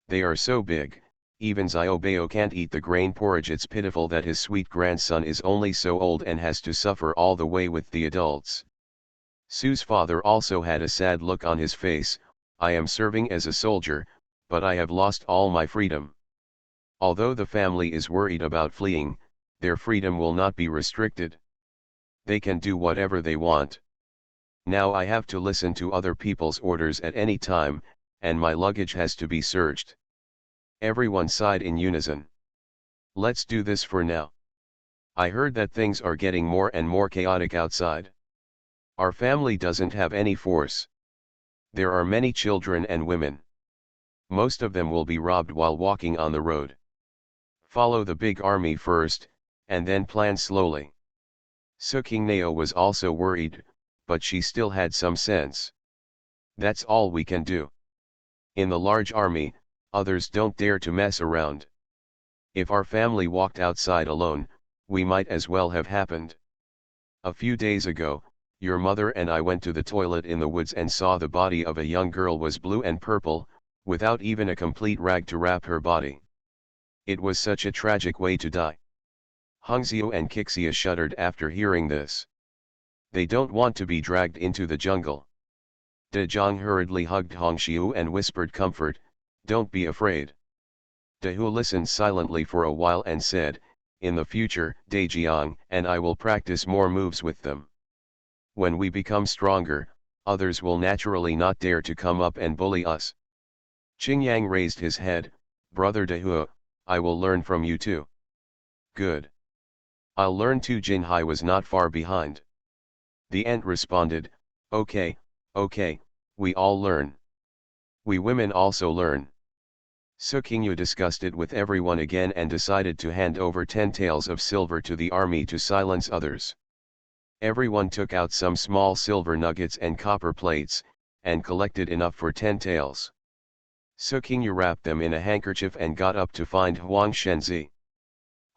S1: They are so big, even Xiaobao can't eat the grain porridge. It's pitiful that his sweet grandson is only so old and has to suffer all the way with the adults. Su's father also had a sad look on his face. I am serving as a soldier, but I have lost all my freedom. Although the family is worried about fleeing, their freedom will not be restricted. They can do whatever they want. Now I have to listen to other people's orders at any time, and my luggage has to be searched. Everyone sighed in unison. Let's do this for now. I heard that things are getting more and more chaotic outside. Our family doesn't have any force. There are many children and women. Most of them will be robbed while walking on the road. Follow the big army first, and then plan slowly. Su Qingnao was also worried, but she still had some sense. That's all we can do. In the large army, others don't dare to mess around. If our family walked outside alone, we might as well have happened. A few days ago, your mother and I went to the toilet in the woods and saw the body of a young girl was blue and purple, without even a complete rag to wrap her body. It was such a tragic way to die. Hongxiu and Kixia shuddered after hearing this. They don't want to be dragged into the jungle. De Zhang hurriedly hugged Hongxiu and whispered comfort, don't be afraid. De Hu listened silently for a while and said, in the future, Dejiang and I will practice more moves with them. When we become stronger, others will naturally not dare to come up and bully us. Qingyang raised his head, Brother De Hu, I will learn from you too. Good. I'll learn too. Jinhai was not far behind. The ant responded, okay, okay, we all learn. We women also learn. Sukingyu discussed it with everyone again and decided to hand over 10 taels of silver to the army to silence others. Everyone took out some small silver nuggets and copper plates, and collected enough for 10 taels. Sukingyu wrapped them in a handkerchief and got up to find Huang Shenzi.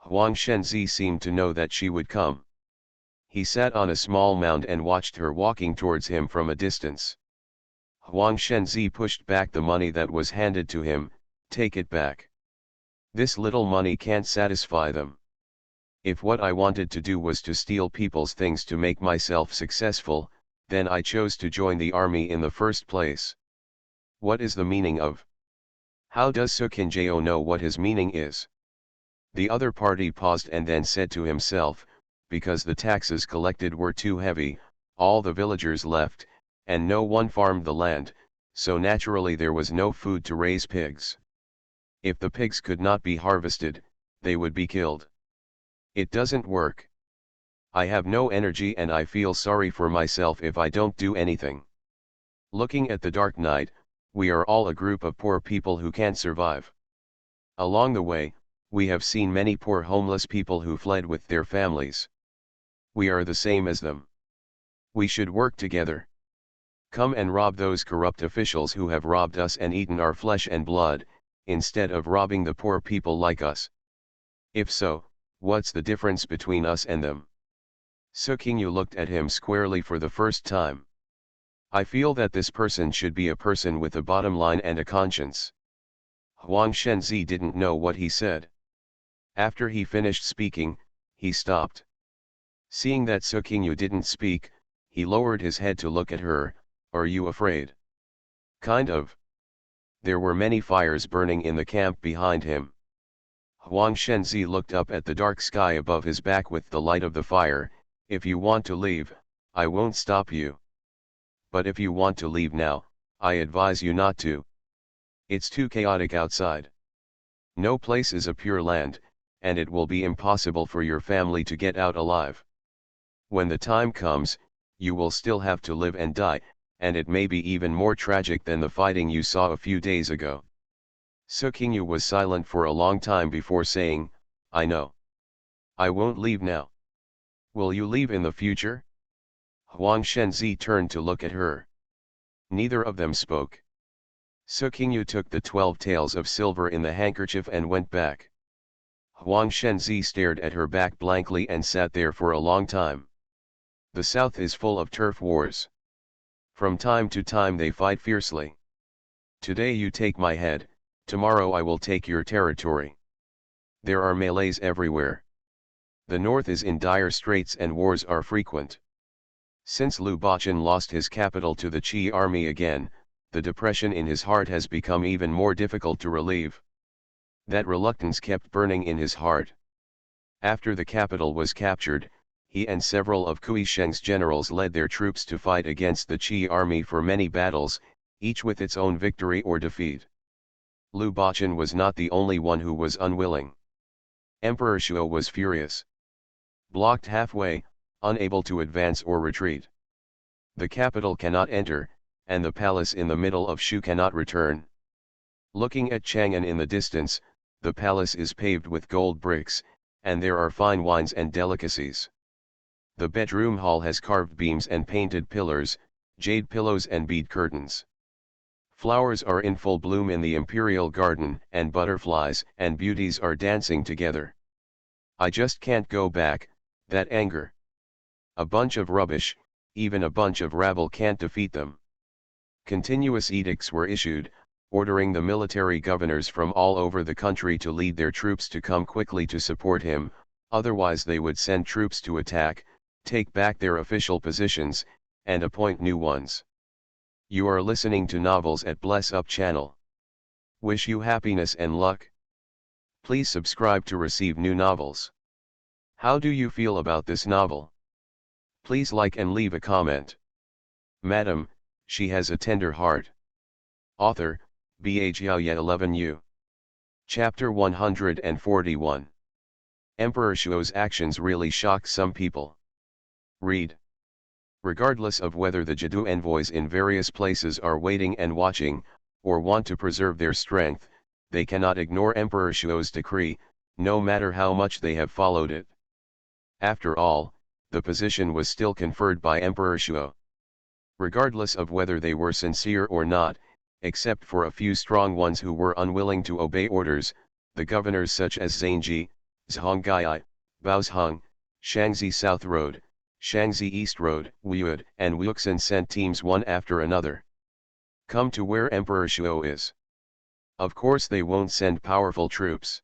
S1: Huang Shenzi seemed to know that she would come. He sat on a small mound and watched her walking towards him from a distance. Huang Shenzi pushed back the money that was handed to him. Take it back. This little money can't satisfy them. If what I wanted to do was to steal people's things to make myself successful, then I chose to join the army in the first place. What is the meaning of? How does Sukinjao know what his meaning is? The other party paused and then said to himself, because the taxes collected were too heavy, all the villagers left, and no one farmed the land, so naturally there was no food to raise pigs. If the pigs could not be harvested, they would be killed. It doesn't work. I have no energy and I feel sorry for myself if I don't do anything. Looking at the dark night, we are all a group of poor people who can't survive. Along the way, we have seen many poor homeless people who fled with their families. We are the same as them. We should work together. Come and rob those corrupt officials who have robbed us and eaten our flesh and blood, instead of robbing the poor people like us. If so, what's the difference between us and them? Sukingyu looked at him squarely for the first time. I feel that this person should be a person with a bottom line and a conscience. Huang Shenzi didn't know what he said. After he finished speaking, he stopped. Seeing that Sukingyu didn't speak, he lowered his head to look at her. Are you afraid? Kind of. There were many fires burning in the camp behind him. Huang Shenzi looked up at the dark sky above his back with the light of the fire. If you want to leave, I won't stop you. But if you want to leave now, I advise you not to. It's too chaotic outside. No place is a pure land, and it will be impossible for your family to get out alive. When the time comes, you will still have to live and die, and it may be even more tragic than the fighting you saw a few days ago. Sukingyu was silent for a long time before saying, I know. I won't leave now. Will you leave in the future? Huang Shenzi turned to look at her. Neither of them spoke. Sukingyu took the 12 taels of silver in the handkerchief and went back. Huang Shenzi stared at her back blankly and sat there for a long time. The south is full of turf wars. From time to time they fight fiercely. Today you take my head, tomorrow I will take your territory. There are melees everywhere. The north is in dire straits and wars are frequent. Since Liu Bachan lost his capital to the Qi army again, the depression in his heart has become even more difficult to relieve. That reluctance kept burning in his heart. After the capital was captured, he and several of Kui Sheng's generals led their troops to fight against the Qi army for many battles, each with its own victory or defeat. Liu Bachan was not the only one who was unwilling. Emperor Shuo was furious. Blocked halfway, unable to advance or retreat. The capital cannot enter, and the palace in the middle of Shu cannot return. Looking at Chang'an in the distance, the palace is paved with gold bricks, and there are fine wines and delicacies. The bedroom hall has carved beams and painted pillars, jade pillows and bead curtains. Flowers are in full bloom in the imperial garden, and butterflies and beauties are dancing together. I just can't go back. That anger. A bunch of rubbish, even a bunch of rabble can't defeat them. Continuous edicts were issued, ordering the military governors from all over the country to lead their troops to come quickly to support him, otherwise they would send troops to attack, take back their official positions, and appoint new ones. You are listening to Novels at Bless Up channel. Wish you happiness and luck. Please subscribe to receive new novels. How do you feel about this novel? Please like and leave a comment. Madam, she has a tender heart. Author, Bha 11U. Chapter 141. Emperor Shuo's actions really shocked some people. Read. Regardless of whether the Jadu envoys in various places are waiting and watching, or want to preserve their strength, they cannot ignore Emperor Shuo's decree, no matter how much they have followed it. After all, the position was still conferred by Emperor Shuo. Regardless of whether they were sincere or not, except for a few strong ones who were unwilling to obey orders, the governors such as Zhangji, Zhongai, Baozhong, Shangzi South Road, Shangzi East Road, Wuyud, and Wuxin sent teams one after another. Come to where Emperor Shuo is. Of course they won't send powerful troops.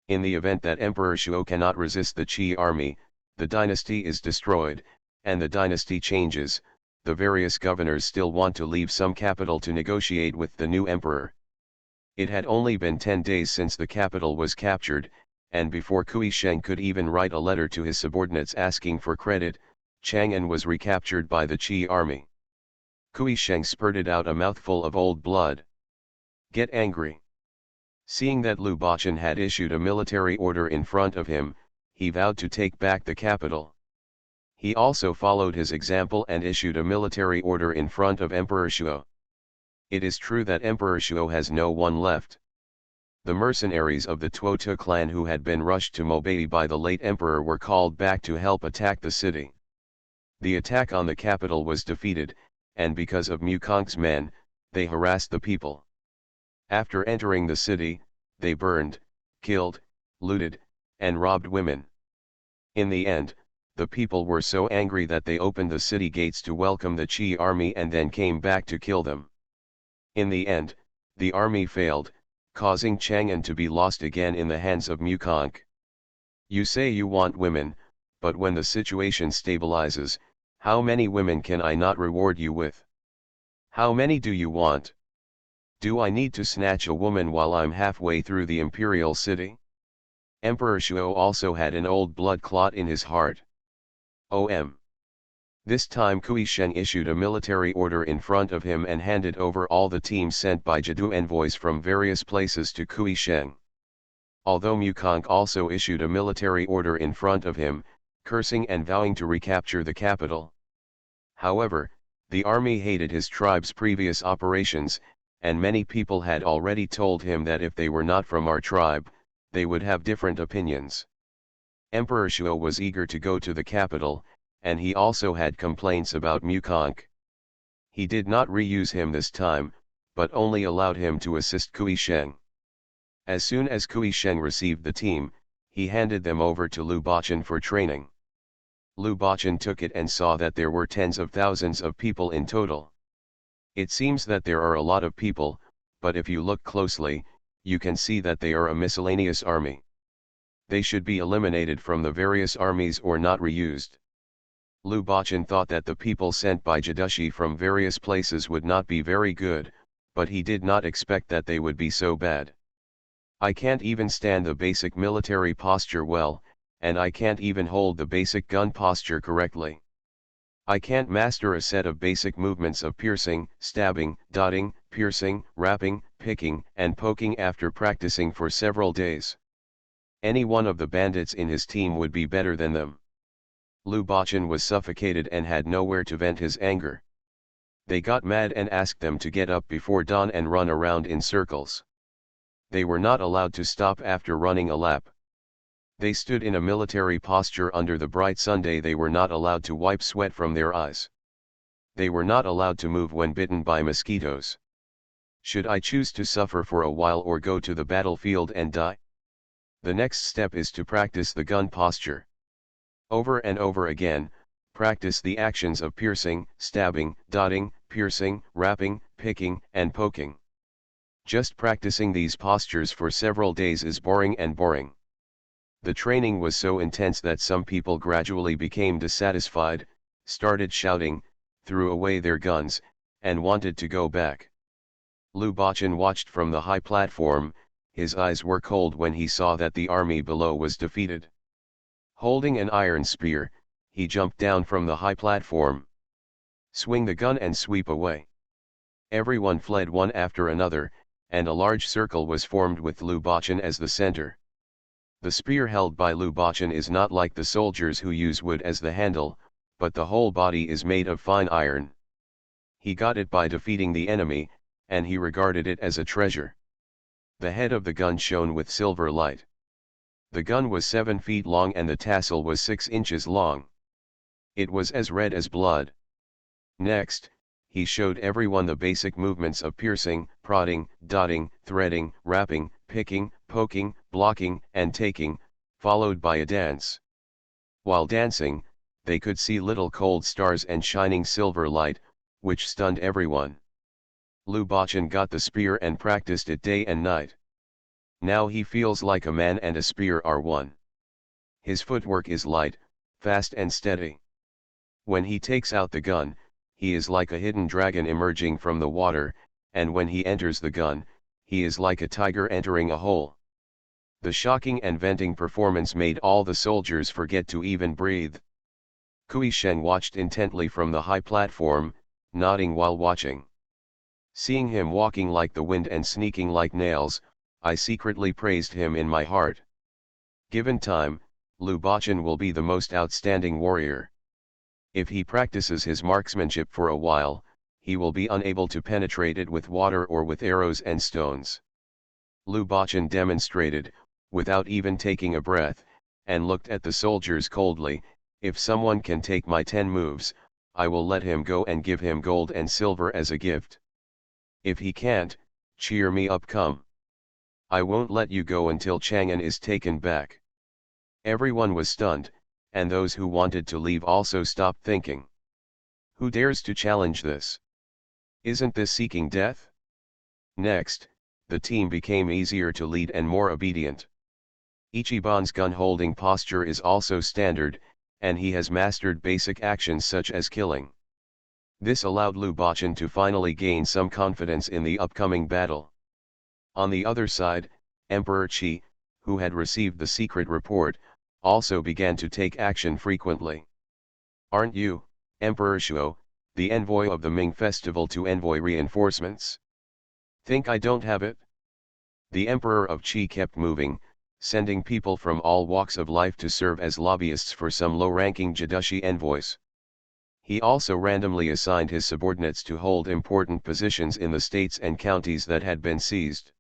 S1: In the event that Emperor Shuo cannot resist the Qi army, the dynasty is destroyed, and the dynasty changes, the various governors still want to leave some capital to negotiate with the new emperor. It had only been 10 days since the capital was captured, and before Kui Sheng could even write a letter to his subordinates asking for credit, Chang'an was recaptured by the Qi army. Kui Sheng spurted out a mouthful of old blood. Get angry. Seeing that Lu Baqin had issued a military order in front of him, he vowed to take back the capital. He also followed his example and issued a military order in front of Emperor Shuo. It is true that Emperor Shuo has no one left. The mercenaries of the Tuotu clan who had been rushed to Mobei by the late emperor were called back to help attack the city. The attack on the capital was defeated, and because of Mukong's men, they harassed the people. After entering the city, they burned, killed, looted, and robbed women. In the end, the people were so angry that they opened the city gates to welcome the Qi army and then came back to kill them. In the end, the army failed, causing Chang'an to be lost again in the hands of Mukong. You say you want women, but when the situation stabilizes, how many women can I not reward you with? How many do you want? Do I need to snatch a woman while I'm halfway through the imperial city? Emperor Shuo also had an old blood clot in his heart. This time Kui Sheng issued a military order in front of him and handed over all the teams sent by Jadu envoys from various places to Kui Sheng. Although Mukong also issued a military order in front of him, cursing and vowing to recapture the capital. However, the army hated his tribe's previous operations, and many people had already told him that if they were not from our tribe, they would have different opinions. Emperor Shuo was eager to go to the capital, and he also had complaints about Mukong. He did not reuse him this time, but only allowed him to assist Kui Sheng. As soon as Kui Sheng received the team, he handed them over to Lu Baqin for training. Lu Baqin took it and saw that there were tens of thousands of people in total. It seems that there are a lot of people, but if you look closely, you can see that they are a miscellaneous army. They should be eliminated from the various armies or not reused. Lu Baqin thought that the people sent by Jadushi from various places would not be very good, but he did not expect that they would be so bad. I can't even stand the basic military posture well, and I can't even hold the basic gun posture correctly. I can't master a set of basic movements of piercing, stabbing, dotting, piercing, wrapping, picking, and poking after practicing for several days. Any one of the bandits in his team would be better than them. Lu Baqin was suffocated and had nowhere to vent his anger. They got mad and asked them to get up before dawn and run around in circles. They were not allowed to stop after running a lap. They stood in a military posture under the bright Sunday. They were not allowed to wipe sweat from their eyes. They were not allowed to move when bitten by mosquitoes. Should I choose to suffer for a while or go to the battlefield and die? The next step is to practice the gun posture. Over and over again, practice the actions of piercing, stabbing, dotting, piercing, wrapping, picking, and poking. Just practicing these postures for several days is boring and boring. The training was so intense that some people gradually became dissatisfied, started shouting, threw away their guns, and wanted to go back. Lu Baqin watched from the high platform. His eyes were cold when he saw that the army below was defeated. Holding an iron spear, he jumped down from the high platform. Swing the gun and sweep away. Everyone fled one after another, and a large circle was formed with Lu Baqin as the center. The spear held by Lu Bachan is not like the soldiers who use wood as the handle, but the whole body is made of fine iron. He got it by defeating the enemy, and he regarded it as a treasure. The head of the gun shone with silver light. The gun was 7 feet long and the tassel was 6 inches long. It was as red as blood. Next, he showed everyone the basic movements of piercing, prodding, dotting, threading, wrapping, picking, poking, blocking, and taking, followed by a dance. While dancing, they could see little cold stars and shining silver light, which stunned everyone. Lu Bachan got the spear and practiced it day and night. Now he feels like a man and a spear are one. His footwork is light, fast and steady. When he takes out the gun, he is like a hidden dragon emerging from the water, and when he enters the gun, he is like a tiger entering a hole. The shocking and venting performance made all the soldiers forget to even breathe. Kui Sheng watched intently from the high platform, nodding while watching. Seeing him walking like the wind and sneaking like nails, I secretly praised him in my heart. Given time, Lu Bachan will be the most outstanding warrior. If he practices his marksmanship for a while, he will be unable to penetrate it with water or with arrows and stones. Lu Bachan demonstrated, without even taking a breath, and looked at the soldiers coldly, "If someone can take my 10 moves, I will let him go and give him gold and silver as a gift. If he can't, cheer me up, come. I won't let you go until Chang'an is taken back." Everyone was stunned, and those who wanted to leave also stopped thinking. Who dares to challenge this? Isn't this seeking death? Next, the team became easier to lead and more obedient. Ichiban's gun-holding posture is also standard, and he has mastered basic actions such as killing. This allowed Lu Bachan to finally gain some confidence in the upcoming battle. On the other side, Emperor Qi, who had received the secret report, also began to take action frequently. "Aren't you, Emperor Shuo, the envoy of the Ming festival to envoy reinforcements? Think I don't have it?" The Emperor of Qi kept moving, sending people from all walks of life to serve as lobbyists for some low-ranking Jidushi envoys. He also randomly assigned his subordinates to hold important positions in the states and counties that had been seized.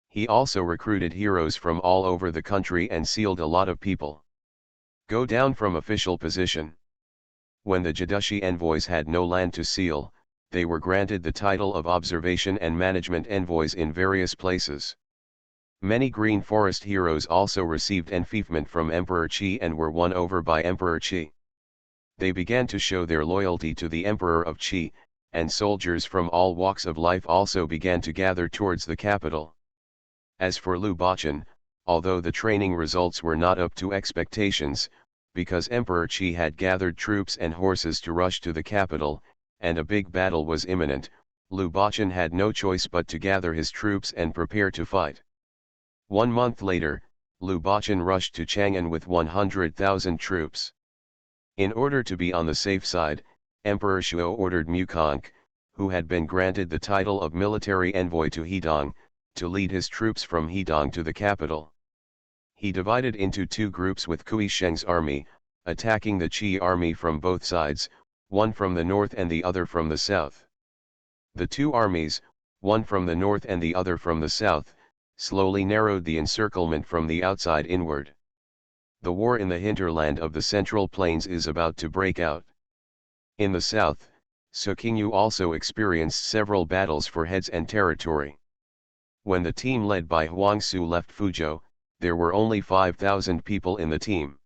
S1: He also recruited heroes from all over the country and sealed a lot of people. Go down from official position. When the Jidushi envoys had no land to seal, they were granted the title of observation and management envoys in various places. Many Green Forest heroes also received enfeoffment from Emperor Qi and were won over by Emperor Qi. They began to show their loyalty to the Emperor of Qi, and soldiers from all walks of life also began to gather towards the capital. As for Lu Bachan, although the training results were not up to expectations, because Emperor Qi had gathered troops and horses to rush to the capital, and a big battle was imminent, Lu Bachan had no choice but to gather his troops and prepare to fight. 1 month later, Lu Bachan rushed to Chang'an with 100,000 troops. In order to be on the safe side, Emperor Shuo ordered Mukong, who had been granted the title of military envoy to Hedong, to lead his troops from Hedong to the capital. He divided into 2 groups with Kui Sheng's army, attacking the Qi army from both sides, one from the north and the other from the south. The 2 armies, one from the north and the other from the south, slowly narrowed the encirclement from the outside inward. The war in the hinterland of the Central Plains is about to break out. In the south, Suqingyu also experienced several battles for heads and territory. When the team led by Huangsu left Fuzhou, there were only 5,000 people in the team.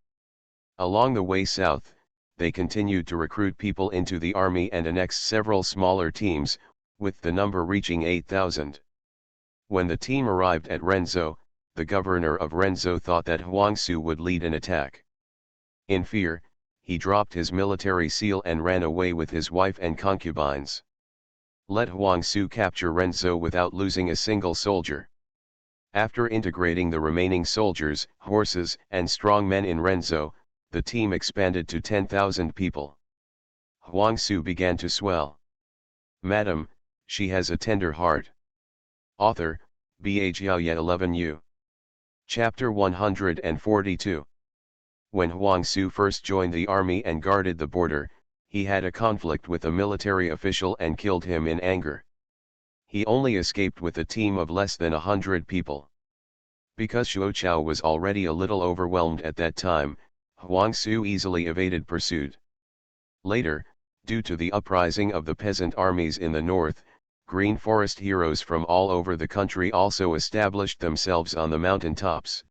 S1: Along the way south, they continued to recruit people into the army and annexed several smaller teams, with the number reaching 8,000. When the team arrived at Renzhou, the governor of Renzhou thought that Huangsu would lead an attack. In fear, he dropped his military seal and ran away with his wife and concubines. Let Huangsu capture Renzhou without losing a single soldier. After integrating the remaining soldiers, horses, and strong men in Renzhou, the team expanded to 10,000 people. Huangsu began to swell. "Madam, she has a tender heart." Author, Bha 11U. Chapter 142. When Huang Su first joined the army and guarded the border, he had a conflict with a military official and killed him in anger. He only escaped with a team of less than 100 people. Because Shuo Chao was already a little overwhelmed at that time, Huang Su easily evaded pursuit. Later, due to the uprising of the peasant armies in the north, Green Forest heroes from all over the country also established themselves on the mountain tops.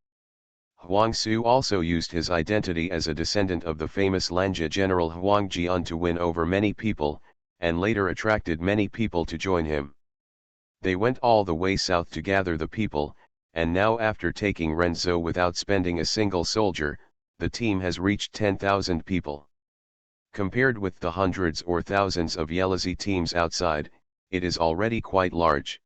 S1: Huang Su also used his identity as a descendant of the famous Lanja general Huang Jian to win over many people, and later attracted many people to join him. They went all the way south to gather the people, and now after taking Renzhou without spending a single soldier, the team has reached 10,000 people. Compared with the hundreds or thousands of Yelazi teams outside, it is already quite large.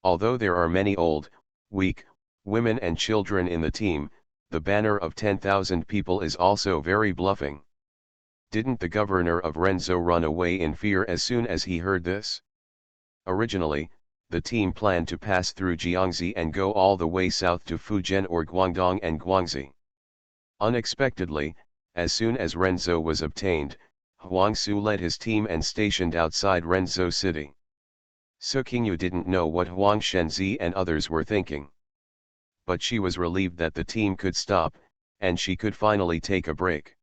S1: Although there are many old, weak, women and children in the team, the banner of 10,000 people is also very bluffing. Didn't the governor of Renzhou run away in fear as soon as he heard this? Originally, the team planned to pass through Jiangxi and go all the way south to Fujian or Guangdong and Guangxi. Unexpectedly, as soon as Renzhou was obtained, Huang Su led his team and stationed outside Renzhou city. Su Qingyu didn't know what Huang Shenzi and others were thinking. But she was relieved that the team could stop, and she could finally take a break.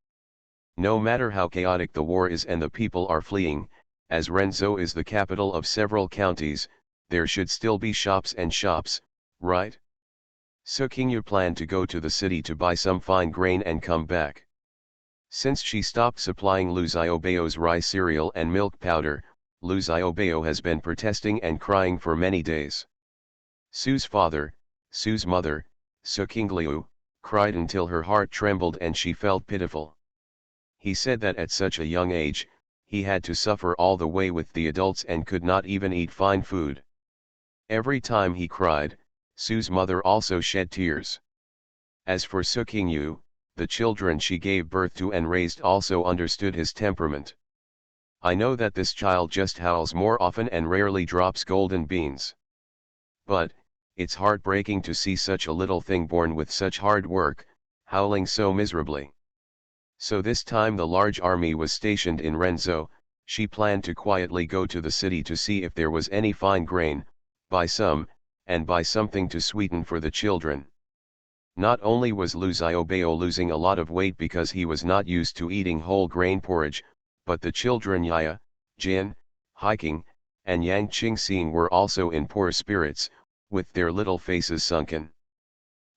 S1: No matter how chaotic the war is and the people are fleeing, as Renzhou is the capital of several counties, there should still be shops and shops, right? Su Qingyu planned to go to the city to buy some fine grain and come back. Since she stopped supplying Lu Xiaobeo's rice cereal and milk powder, Lu Xiaobeo has been protesting and crying for many days. Su's father, Su's mother, Su Qingliu, cried until her heart trembled and she felt pitiful. He said that at such a young age, he had to suffer all the way with the adults and could not even eat fine food. Every time he cried, Su's mother also shed tears. As for Su Qingyu, the children she gave birth to and raised also understood his temperament. I know that this child just howls more often and rarely drops golden beans. But, it's heartbreaking to see such a little thing born with such hard work, howling so miserably. So this time the large army was stationed in Renzhou. She planned to quietly go to the city to see if there was any fine grain, buy some, and buy something to sweeten for the children. Not only was Lu Xiaobeo losing a lot of weight because he was not used to eating whole grain porridge, but the children Yaya, Jin, Hiking, and Yang Qingxing were also in poor spirits, with their little faces sunken.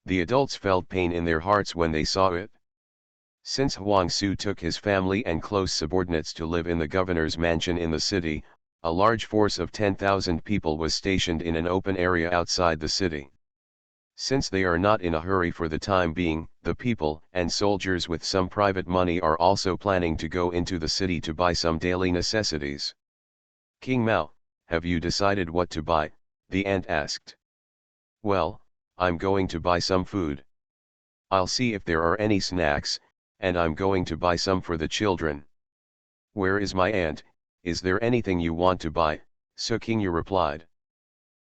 S1: The adults felt pain in their hearts when they saw it. Since Huang Su took his family and close subordinates to live in the governor's mansion in the city, a large force of 10,000 people was stationed in an open area outside the city. Since they are not in a hurry for the time being, the people and soldiers with some private money are also planning to go into the city to buy some daily necessities. King Mao, have you decided what to buy? The ant asked. Well, I'm going to buy some food. I'll see if there are any snacks, and I'm going to buy some for the children. Where is my aunt? Is there anything you want to buy? Su Qingyu replied.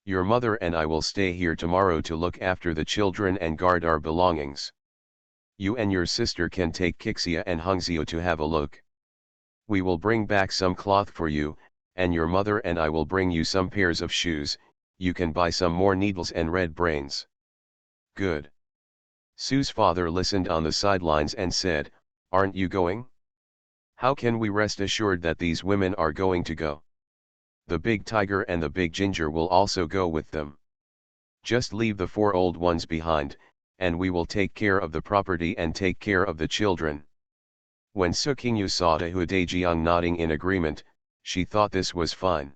S1: Your mother and I will stay here tomorrow to look after the children and guard our belongings. You and your sister can take Kixia and Hungzio to have a look. We will bring back some cloth for you, and your mother and I will bring you some pairs of shoes. You can buy some more needles and red brains. Good. Su's father listened on the sidelines and said, Aren't you going? How can we rest assured that these women are going to go? The big tiger and the big ginger will also go with them. Just leave the 4 old ones behind, and we will take care of the property and take care of the children. When Su Qingyu saw Hu Dejiang nodding in agreement, she thought this was fine.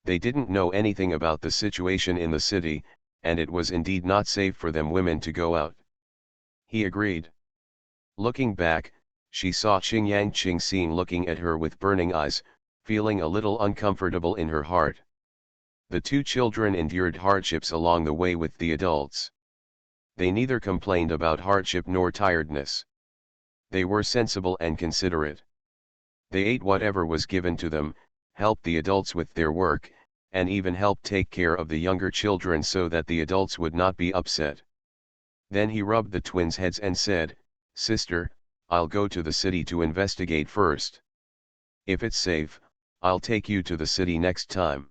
S1: They didn't know anything about the situation in the city, and it was indeed not safe for them women to go out. He agreed. Looking back, she saw Qingyang Qingxing looking at her with burning eyes, feeling a little uncomfortable in her heart. The 2 children endured hardships along the way with the adults. They neither complained about hardship nor tiredness. They were sensible and considerate. They ate whatever was given to them, helped the adults with their work, and even helped take care of the younger children so that the adults would not be upset. Then he rubbed the twins' heads and said, "Sister, I'll go to the city to investigate first. If it's safe, I'll take you to the city next time."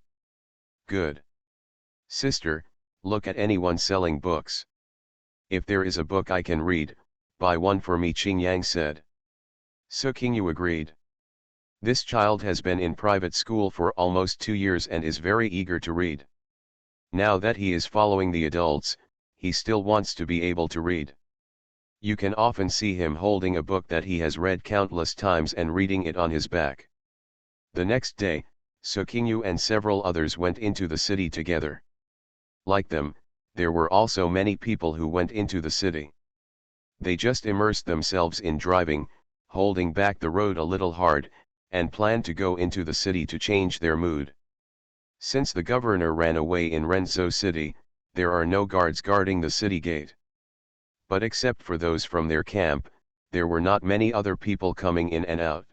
S1: "Good. Sister, look at anyone selling books. If there is a book I can read, buy one for me," Qingyang said. Su Qingyu agreed. This child has been in private school for almost 2 years and is very eager to read. Now that he is following the adults, he still wants to be able to read. You can often see him holding a book that he has read countless times and reading it on his back. The next day, Su Qingyu and several others went into the city together. Like them, there were also many people who went into the city. They just immersed themselves in driving, holding back the road a little hard, and planned to go into the city to change their mood. Since the governor ran away in Renzhou City, there are no guards guarding the city gate. But except for those from their camp, there were not many other people coming in and out.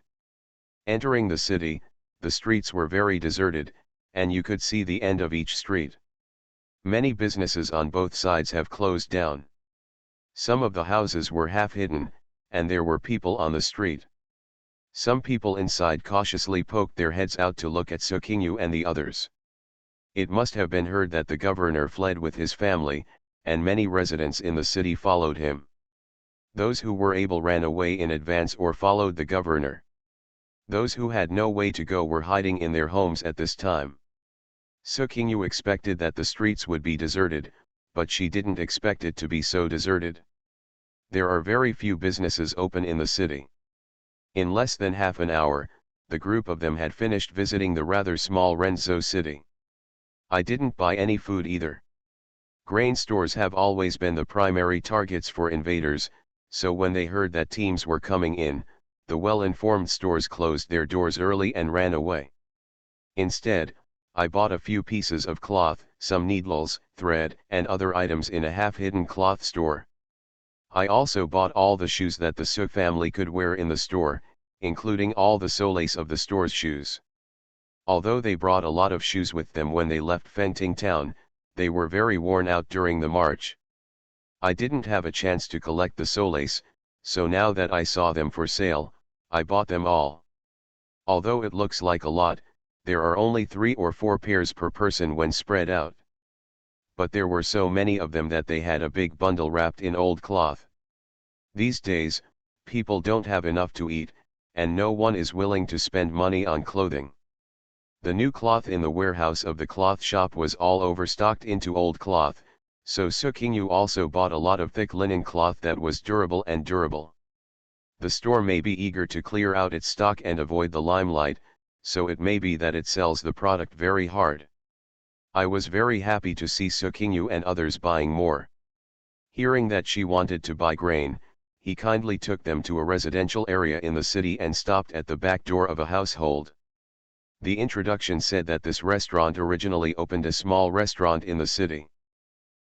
S1: Entering the city, the streets were very deserted, and you could see the end of each street. Many businesses on both sides have closed down. Some of the houses were half hidden, and there were people on the street. Some people inside cautiously poked their heads out to look at Su Qingyu and the others. It must have been heard that the governor fled with his family, and many residents in the city followed him. Those who were able ran away in advance or followed the governor. Those who had no way to go were hiding in their homes at this time. Su Qingyu expected that the streets would be deserted, but she didn't expect it to be so deserted. There are very few businesses open in the city. In less than half an hour, the group of them had finished visiting the rather small Renzhou city. I didn't buy any food either. Grain stores have always been the primary targets for invaders, so when they heard that teams were coming in, the well-informed stores closed their doors early and ran away. Instead, I bought a few pieces of cloth, some needles, thread, and other items in a half-hidden cloth store. I also bought all the shoes that the Su family could wear in the store, including all the soles of the store's shoes. Although they brought a lot of shoes with them when they left Fengting town, they were very worn out during the march. I didn't have a chance to collect the soles, so now that I saw them for sale, I bought them all. Although it looks like a lot, there are only 3 or 4 pairs per person when spread out. But there were so many of them that they had a big bundle wrapped in old cloth. These days, people don't have enough to eat, and no one is willing to spend money on clothing. The new cloth in the warehouse of the cloth shop was all overstocked into old cloth, so Su Qingyu also bought a lot of thick linen cloth that was durable and durable. The store may be eager to clear out its stock and avoid the limelight, so it may be that it sells the product very hard. I was very happy to see Su Qingyu and others buying more. Hearing that she wanted to buy grain, he kindly took them to a residential area in the city and stopped at the back door of a household. The introduction said that this restaurant originally opened a small restaurant in the city.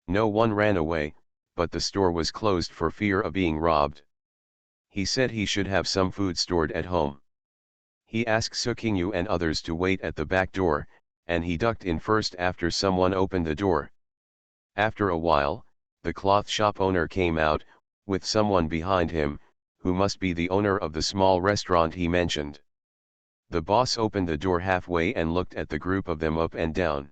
S1: No one ran away, but the store was closed for fear of being robbed. He said he should have some food stored at home. He asked Su Qingyu and others to wait at the back door, and he ducked in first after someone opened the door. After a while, the cloth shop owner came out, with someone behind him, who must be the owner of the small restaurant he mentioned. The boss opened the door halfway and looked at the group of them up and down.